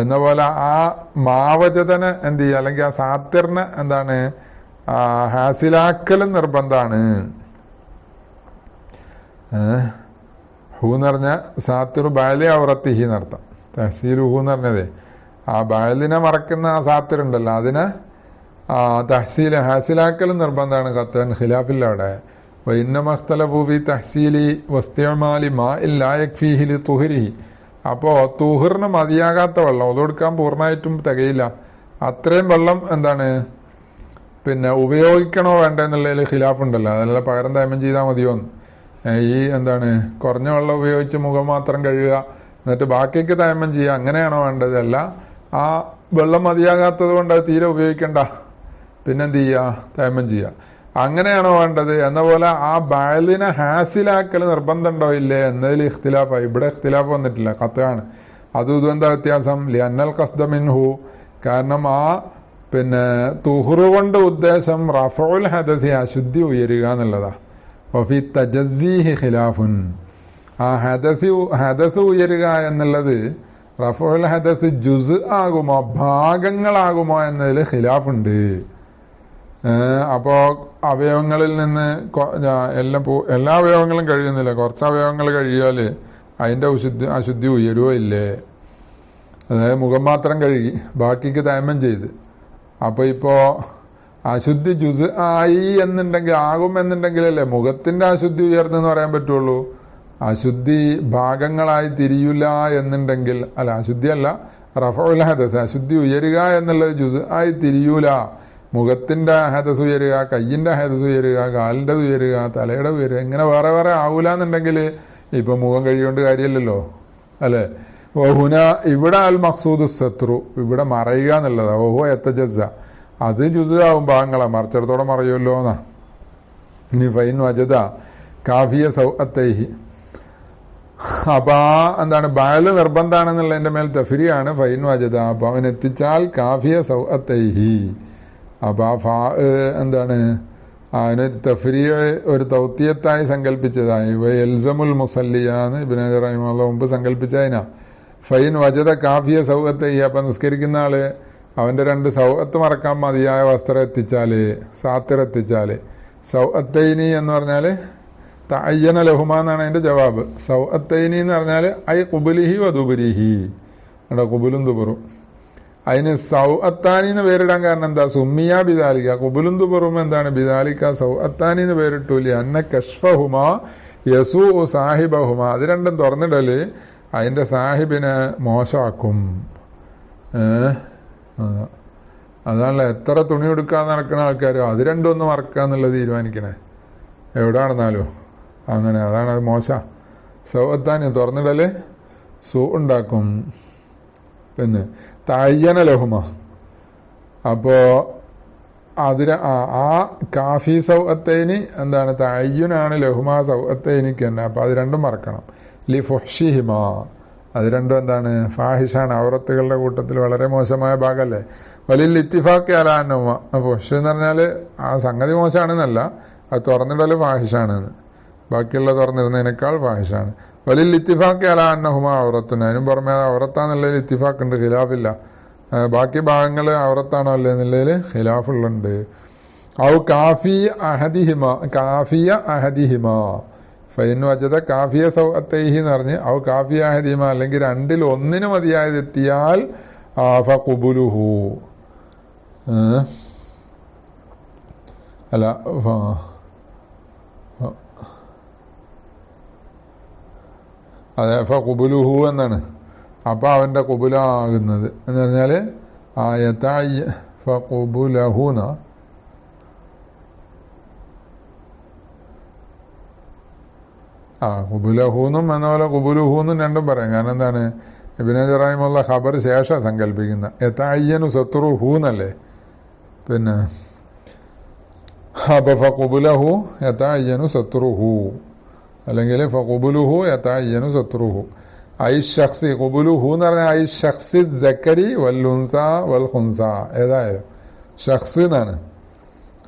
എന്ന പോലെ ആ മാവജതനെ എന്ത് ചെയ്യുക, അല്ലെങ്കിൽ ആ സാത്തിറിനെ എന്താണ് ഹാസിലാക്കലും നിർബന്ധമാണ്. ഹു എന്ന് പറഞ്ഞ സാത്തിറു ബഅലി ഔറത്തിഹി എന്നർത്ഥം. തഹ്സീലുഹു എന്ന് പറഞ്ഞതേ ആ ബഅലിനെ മറക്കുന്ന ആ സാത്തിറുണ്ടല്ലോ, അതിനെ തഹ്സീൽ ഹാസിലാക്കലും നിർബന്ധമാണ്. ഖത്തൻ ഖിലാഫില്ല അവിടെ. വഇന്നമ ഇഖ്തലഫു ഫി തഹ്സീലി വസ്തിഅമാലി മാഇൻ ലാ യക്ഫീഹി ലിതുഹ്രിഹി. അപ്പോൾ തുഹറിന് മതിയാകാത്ത വെള്ളം, ഒതുകൊടുക്കാൻ പൂർണ്ണമായിട്ടും തികയില്ല, അത്രയും വെള്ളം എന്താണ് പിന്നെ ഉപയോഗിക്കണോ വേണ്ട എന്നുള്ളതിൽ ഖിലാഫുണ്ടല്ലോ. അതല്ല പകരം തൈമം ചെയ്താൽ മതിയോന്ന്. ഈ എന്താണ് കുറഞ്ഞ വെള്ളം ഉപയോഗിച്ച് മുഖം മാത്രം കഴുകുക, എന്നിട്ട് ബാക്കിക്ക് തൈമം ചെയ്യുക, അങ്ങനെയാണോ വേണ്ടത്? അല്ല, ആ വെള്ളം മതിയാകാത്തത് കൊണ്ട് അത് തീരെ ഉപയോഗിക്കണ്ട, പിന്നെന്ത് ചെയ്യുക, തൈമം ചെയ്യുക, അങ്ങനെയാണോ വേണ്ടത്? എന്ന പോലെ ആ ബഅലിനെ ഹാസിലാക്കൽ നിർബന്ധമുണ്ടോ ഇല്ലേ എന്നതിൽ ഇഖ്തിലാഫായി. ഇവിടെ ഇഖ്തിലാഫ് വന്നിട്ടില്ല, ഖത്താണ്. അതും ഇതും എന്താ വ്യത്യാസം? ലിഅന്നൽ ഖസ്ദ മിൻഹു, കാരണം ആ പിന്നെ തുഹ്റു കൊണ്ട് ഉദ്ദേശം റഫഉൽ ഹദസി, അശുദ്ധി ഉയരുക എന്നുള്ളതാ. വഫി തജസ്സിഹി ഖിലാഫുൻ, ആ ഹദസ് ഉയരുക എന്നുള്ളത് റഫഉൽ ഹദസ് ജുസ് ആകുമോ ഭാഗങ്ങളാകുമോ എന്നതിൽ ഖിലാഫുണ്ട്. അപ്പോ അവയവങ്ങളിൽ നിന്ന് എല്ലാ അവയവങ്ങളും കഴിയുന്നില്ല, കുറച്ച് അവയവങ്ങൾ കഴിയാല് അതിന്റെ അശുദ്ധി ഉയരുവോ ഇല്ലേ? അതായത് മുഖം മാത്രം കഴുകി ബാക്കിക്ക് തൈമം ചെയ്ത്, അപ്പൊ ഇപ്പോ അശുദ്ധി ജുസ് ആയി എന്നുണ്ടെങ്കിൽ, ആകും എന്നുണ്ടെങ്കിലല്ലേ മുഖത്തിന്റെ അശുദ്ധി ഉയർന്നെന്ന് പറയാൻ പറ്റുള്ളൂ. അശുദ്ധി ഭാഗങ്ങളായി തിരിയില്ല എന്നുണ്ടെങ്കിൽ, അല്ല അശുദ്ധി അല്ല, റഫഉൽ ഹദസ് അശുദ്ധി ഉയരുക എന്നുള്ളത് ജുസ് ആയി തിരിയൂല. മുഖത്തിന്റെ ഹദസ് ഉയരുക, കയ്യിന്റെ ഹദസ് ഉയരുക, കാലിന്റെ ഉയരുക, തലയുടെ ഉയരുക, ഇങ്ങനെ വേറെ വേറെ ആവൂല എന്നുണ്ടെങ്കിൽ ഇപ്പൊ മുഖം കഴിയുകൊണ്ട് കാര്യമില്ലല്ലോ, അല്ലെ? ഓഹുന, ഇവിടെ അൽ മഖ്സൂദ് സത്രു, ഇവിടെ മറയുക എന്നുള്ളതാ. ഓഹോ എത്തജസ്സ, അത് ജുസ് ആവും, ഭാഗങ്ങളാ, മറിച്ചിടത്തോടെ മറയുമല്ലോ എന്നാ. ഇനി ഫൈൻ വജദ കാഫിയ സൗഅത്തൈഹി, അപ്പൊ എന്താണ് ബഅല് നിർബന്ധാണെന്നുള്ളതിന്റെ മേൽ തഫ്രിയാണ്. ഫൈൻ വജദ, അപ്പൊ അവൻ എത്തിച്ചാൽ കാഫിയ സൗഅത്തൈഹി. അപ്പൊ ആ എന്താണ് അതിന് തഫ്രീഅ ഒരു തൗത്തിയത്തായി സങ്കല്പിച്ചതായി. എൽസമുൽ മുസല്ലിയാന്ന് ഇബ്നു ഹജർ റഹിമഹുല്ലാഹ് മുമ്പ് സങ്കല്പിച്ചതിനാ. ഫൈൻ വജദ കാഫിയ സൗഅത്തൈഹി, അപ്പൊ നിസ്കരിക്കുന്ന ആള് അവന്റെ രണ്ട് സൗഅത്ത് മറക്കാൻ മതിയായ വസ്ത്രം എത്തിച്ചാല്, സാത്തിർ എത്തിച്ചാല്, സൗഅത്തൈനി എന്ന് പറഞ്ഞാല് തഅയ്യന ലഹുമ എന്നാണ് അതിന്റെ ജവാബ്. സൗഅത്തൈനി എന്ന് പറഞ്ഞാല് ഐ ഖുബുലിഹി വദുബുരിഹി, അവിടെ ഖുബുലും ദുബറും. അതിന് സൗഅത്താനി എന്ന് പേരിടാൻ കാരണം എന്താ? സുമ്മിയ ബിദാലിക, ഖുബുലും ദുബറും എന്താണ് ബിദാലിക, സൗഅത്താനി എന്ന് പേരിട്ടൂലി. അന്ന കഷ്ഫഹുമാ യസൂ സാഹിബഹുമാ, അത് രണ്ടും തുറന്നിടല് അതിന്റെ സാഹിബിനെ മോശമാക്കും. അതാണല്ലോ എത്ര തുണി എടുക്കാൻ നടക്കുന്ന ആൾക്കാരോ അത് രണ്ടും ഒന്ന് മറക്കുക എന്നുള്ളത് തീരുമാനിക്കണേ, എവിടെ നടന്നാലും അങ്ങനെ. അതാണ് അത് മോശ. സൗഅത്താനി തുറന്നിടല് സൂ ഉണ്ടാക്കും. പിന്നെ തഅയ്യന ലഹുമ, അപ്പോ അതിന് ആ കാഫി സൗഅത്തൈനി എന്താണ് തഅയ്യുനാണ് ലഹുമ സൗഅത്തൈനിക്ക് തന്നെ. അപ്പൊ അത് രണ്ടും മറക്കണം. ലി ഫുഹ്ഷിഹിമ, അത് രണ്ടും എന്താണ്? ഫാഹിഷാണ്, ഔറത്തുകളുടെ കൂട്ടത്തിൽ വളരെ മോശമായ ഭാഗമല്ലേ. വലിൽ ഇത്തിഫാഖ് അലാന്നുമ. ഫുഹ്ഷ് എന്ന് പറഞ്ഞാൽ ആ സംഗതി മോശമാണെന്നല്ല, അത് തുറന്നിടൽ ഫാഹിഷാണെന്ന്, ബാക്കിയുള്ള തുറന്നിടുന്നതിനേക്കാൾ ഫാഹിഷാണ്. വലിൽ ഇത്തിഫാഖ് അലാന്നഹുമ ഔറത്തുന. അതിനും പുറമെ ഔറത്താന്നുള്ളതിൽ ഇത്തിഫാഖ് ഉണ്ട്, ഖിലാഫില്ല. ബാക്കി ഭാഗങ്ങൾ ഔറത്താണോ അല്ലേ എന്നുള്ളതിൽ ഖിലാഫുള്ളുണ്ട്. ഔ കാഫിയ അഹദിഹിമ ഫൈൻ വജദ കാഫിയ സൗഅത്തൈഹി എന്ന് പറഞ്ഞ് ഔ കാഫിയ അഹദിഹിമ, അല്ലെങ്കിൽ രണ്ടിൽ ഒന്നിന് മതിയായതെത്തിയാൽ ഫഖുബുലുഹു, അല്ല അതെ ഫഖുബുലുഹു എന്നാണ്. അപ്പൊ അവന്റെ കുബുലാകുന്നത് എന്ന് പറഞ്ഞാല് ഫഖുബുലഹൂന കുബുലഹൂന്നും എന്ന പോലെ കുബുലുഹൂന്നും രണ്ടും പറയാം. കാരണം എന്താണ്? ഇബ്നു റഹിമഹുള്ള ഖബർ ശേഷം സങ്കല്പിക്കുന്ന യതഅയ്യനു സത്റുഹു എന്നല്ലേ. പിന്നെ ഫഖുബുലഹു യതഅയ്യനു സത്റുഹു, അല്ലെങ്കിൽ ഫഖുബുലുഹു യതഅയ്യനു സത്റുഹു. ഐ ഷഖ്സി, ഖുബുലുഹു എന്ന് പറഞ്ഞാൽ ഐ ഷഖ്സി ദക്കരി വല്ലുൻസ വൽ ഖുൻസ, ഏതായാലും ഷഖ്സ് എന്നാണ്.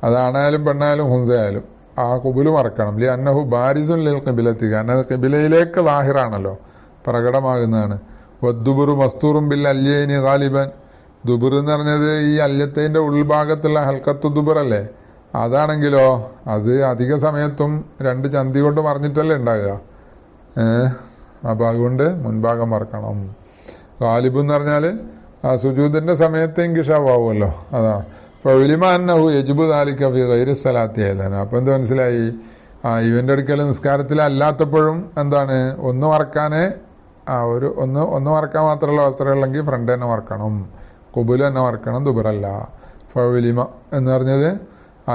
അതാണായാലും പെണ്ണായാലും ഹുൻസയായാലും ആ കുബുല് മറക്കണം. ലി അന്നഹു ബാരിസുൻ ലിൽ ഖിബിലത്തി, കാരണം അത് ഖിബിലയിലേക്ക് ലാഹിറാണല്ലോ, പ്രകടമാകുന്നതാണ്. വദ്ദുബുറു മസ്തൂറും ബിൽ അല്യൈനി ഗാലിബൻ. ദുബുർ എന്ന് പറഞ്ഞത് ഈ അല്യത്തിന്റെ ഉൾഭാഗത്തുള്ള ഹൽക്കത്തു ദുബുർ അല്ലേ. അതാണെങ്കിലോ അത് അധിക സമയത്തും രണ്ട് ചന്തി കൊണ്ട് മറിഞ്ഞിട്ടല്ലേ ഉണ്ടാകുക. അപ്പൊ അതുകൊണ്ട് മുൻഭാഗം മറക്കണം. ഗാലിബ് എന്ന് പറഞ്ഞാൽ ആ സുജൂദിന്റെ സമയത്ത് ഇൻകിഷാവുമല്ലോ, അതാ. ഫൗലിമാന്നഹു യജിബു ദാലിക ഫി ഗൈരി സ്വലാത്തി ആയതാണ്. അപ്പൊ എന്ത് മനസ്സിലായി? ഇവന്റെ അടുക്കൽ നിസ്കാരത്തിലല്ലാത്തപ്പോഴും എന്താണ്? ഒന്ന് മറക്കാനേ ഒന്ന് മറക്കാൻ മാത്രമുള്ള അവസരമുള്ളെങ്കിൽ ഫ്രണ്ട് തന്നെ മറക്കണം, കുബുല് തന്നെ മറക്കണം, ദുബറല്ല. ഫൗലിമ എന്ന് പറഞ്ഞത്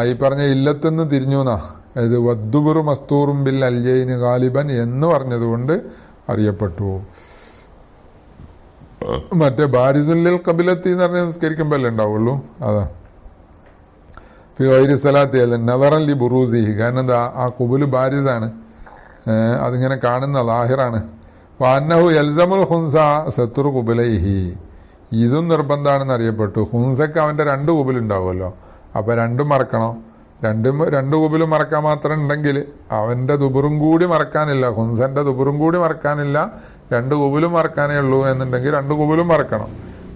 ഈ പറഞ്ഞ ഇല്ലത്തുനിന്ന് തിരിഞ്ഞുന്നാ. ഇത് വദ്ദുബുറു മസ്തൂറും ബിൽ അല്യൈനി ഗാലിബൻ എന്ന് പറഞ്ഞതുകൊണ്ട് അറിയപ്പെട്ടു. മറ്റേ ബാരിസുല്ലിൽ ഖബിലത്തി എന്ന് പറഞ്ഞ നിസ്കരിക്കുമ്പോഴല്ലേ ഉണ്ടാവുള്ളൂ, അതാ. ഫി ഗൈരി സ്വലാത്തി അല്ല നദറൻ ലി ബുറൂസിഹി, കാരണം എന്താ? ആ കുബുല് ബാരിസാണ്, അതിങ്ങനെ കാണുന്ന ലാഹിറാണ്. വഅന്നഹു യൽസമുൽ ഖുൻസ സത്റു ഖുബലൈഹി, ഇതും നിർബന്ധമാണെന്ന് അറിയപ്പെട്ടു. ഖുൻസക്ക് അവന്റെ രണ്ട് കുബുലുണ്ടാവുമല്ലോ, അപ്പൊ രണ്ടും മറക്കണം. രണ്ട് കുബിലും മറക്കാൻ മാത്രം ഉണ്ടെങ്കിൽ അവന്റെ ദുബുറും കൂടി മറക്കാനില്ല, ഹുൻസന്റെ ദുബുറും കൂടി മറക്കാനില്ല, രണ്ട് കുബിലും മറക്കാനേ ഉള്ളൂ എന്നുണ്ടെങ്കിൽ രണ്ട് കുബിലും മറക്കണം.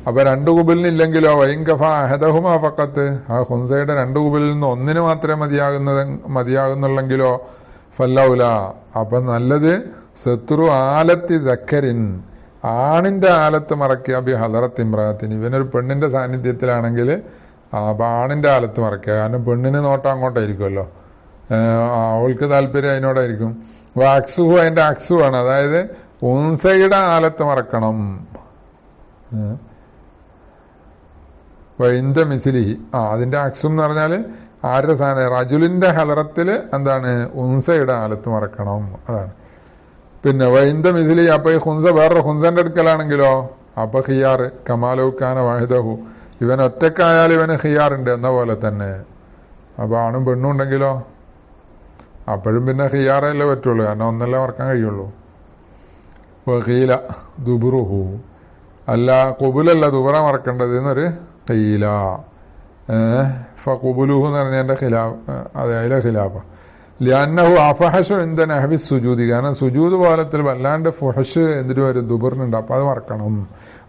അപ്പൊ രണ്ട് കുബിലിനില്ലെങ്കിലോ വൈങ്കഫ അഹദഹുമാ ഫഖത്ത്, ആ ഹുൻസയുടെ രണ്ട് കുബിലിൽ നിന്ന് ഒന്നിന് മാത്രമേ മതിയാകുന്നുള്ളെങ്കിലോ ഫല്ലൗല, അപ്പൊ നല്ലത് സത്രു ആലത്തി ദക്കരിൻ, ആണിന്റെ ആലത്ത് മറക്കുക, ബി ഹദറത്ത് ഇമ്രാത്തിന്, ഇവനൊരു പെണ്ണിന്റെ സാന്നിധ്യത്തിലാണെങ്കിൽ അപ്പൊ ആണിന്റെ ആലത്ത് മറക്കുക. കാരണം പെണ്ണിന് നോട്ടം അങ്ങോട്ടായിരിക്കുമല്ലോ, അവൾക്ക് താല്പര്യം അതിനോടായിരിക്കും. അക്സുഹു, അതിന്റെ അക്സുവാണ്, അതായത് ഉൻസയുടെ ആലത്ത് മറക്കണം. വൈന്ദ മിസിലിഹി, അതിന്റെ അക്സു എന്ന് പറഞ്ഞാല് ആരുടെ സാധനം? റജുലിന്റെ ഹലറത്തില് എന്താണ്? ഉൻസയുടെ ആലത്ത് മറക്കണം, അതാണ്. പിന്നെ വൈന്ദ മിസിലി, അപ്പൊ ഈ ഹുൻസ വേറൊരു ഹുൻസന്റെ അടുക്കലാണെങ്കിലോ അപ്പൊ ഖിയാർ കമാലൗക്കാന വാഹിദഹു, ഇവൻ ഒറ്റക്കായാലും ഇവന് ഖിയാറുണ്ട് എന്ന പോലെ തന്നെ. അപ്പൊ ആണും പെണ്ണും ഉണ്ടെങ്കിലോ അപ്പോഴും പിന്നെ ഖിയാറല്ലേ പറ്റുള്ളൂ, കാരണം ഒന്നല്ലേ മറക്കാൻ കഴിയുള്ളൂ. വഖീല ദുബുറുഹു, അല്ല കുബുലല്ല ദുബറ മറക്കേണ്ടത് എന്നൊരു ഖീല. ഫഖുബുലുഹു എന്ന് പറഞ്ഞതിന്റെ ഖിലാഫ്, അതെ അതിലെ ഖിലാഫ. ലിഅന്നഹു അഫഹഷു ഇൻദ നഹ്വി സുജൂദി, കാരണം സുജൂദ് പോലത്തിൽ വല്ലാണ്ട് ഫുഹഷ് എന്തിനു വരും? ദുബറിനുണ്ട്, അപ്പൊ അത് മറക്കണം.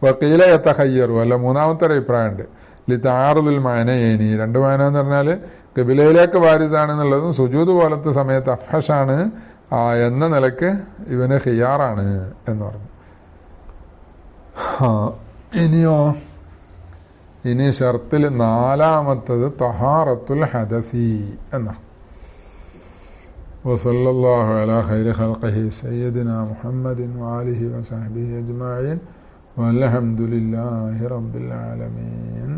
വഖീല യതഖയ്യറു, അല്ല മൂന്നാമത്തെ ഒരു അഭിപ്രായമുണ്ട്. ലിതആറുദിൽ മഅനയൈനി, രണ്ട് മഅന എന്ന് പറഞ്ഞാല് ഖിബിലയിലേക്ക് വാരിസാണെന്നുള്ളതും സുജൂദ് പോലത്തെ സമയത്ത് അഫഹഷാണ് എന്ന നിലക്ക് ഇവന് ഖിയാറാണ് എന്ന് പറഞ്ഞു. ഇനിയോ, ഇനി ഷർത്തിൽ നാലാമത്തത് തഹാറത്തുൽ ഹദസി എന്നാണ്. വസല്ലല്ലാഹു അലാ ഖൈരി ഖൽഖിഹി സയ്യിദിനാ മുഹമ്മദിൻ വആലിഹി വസഹ്ബിഹി അജ്മഈൻ വൽഹംദുലില്ലാഹി റബ്ബിൽ ആലമീൻ.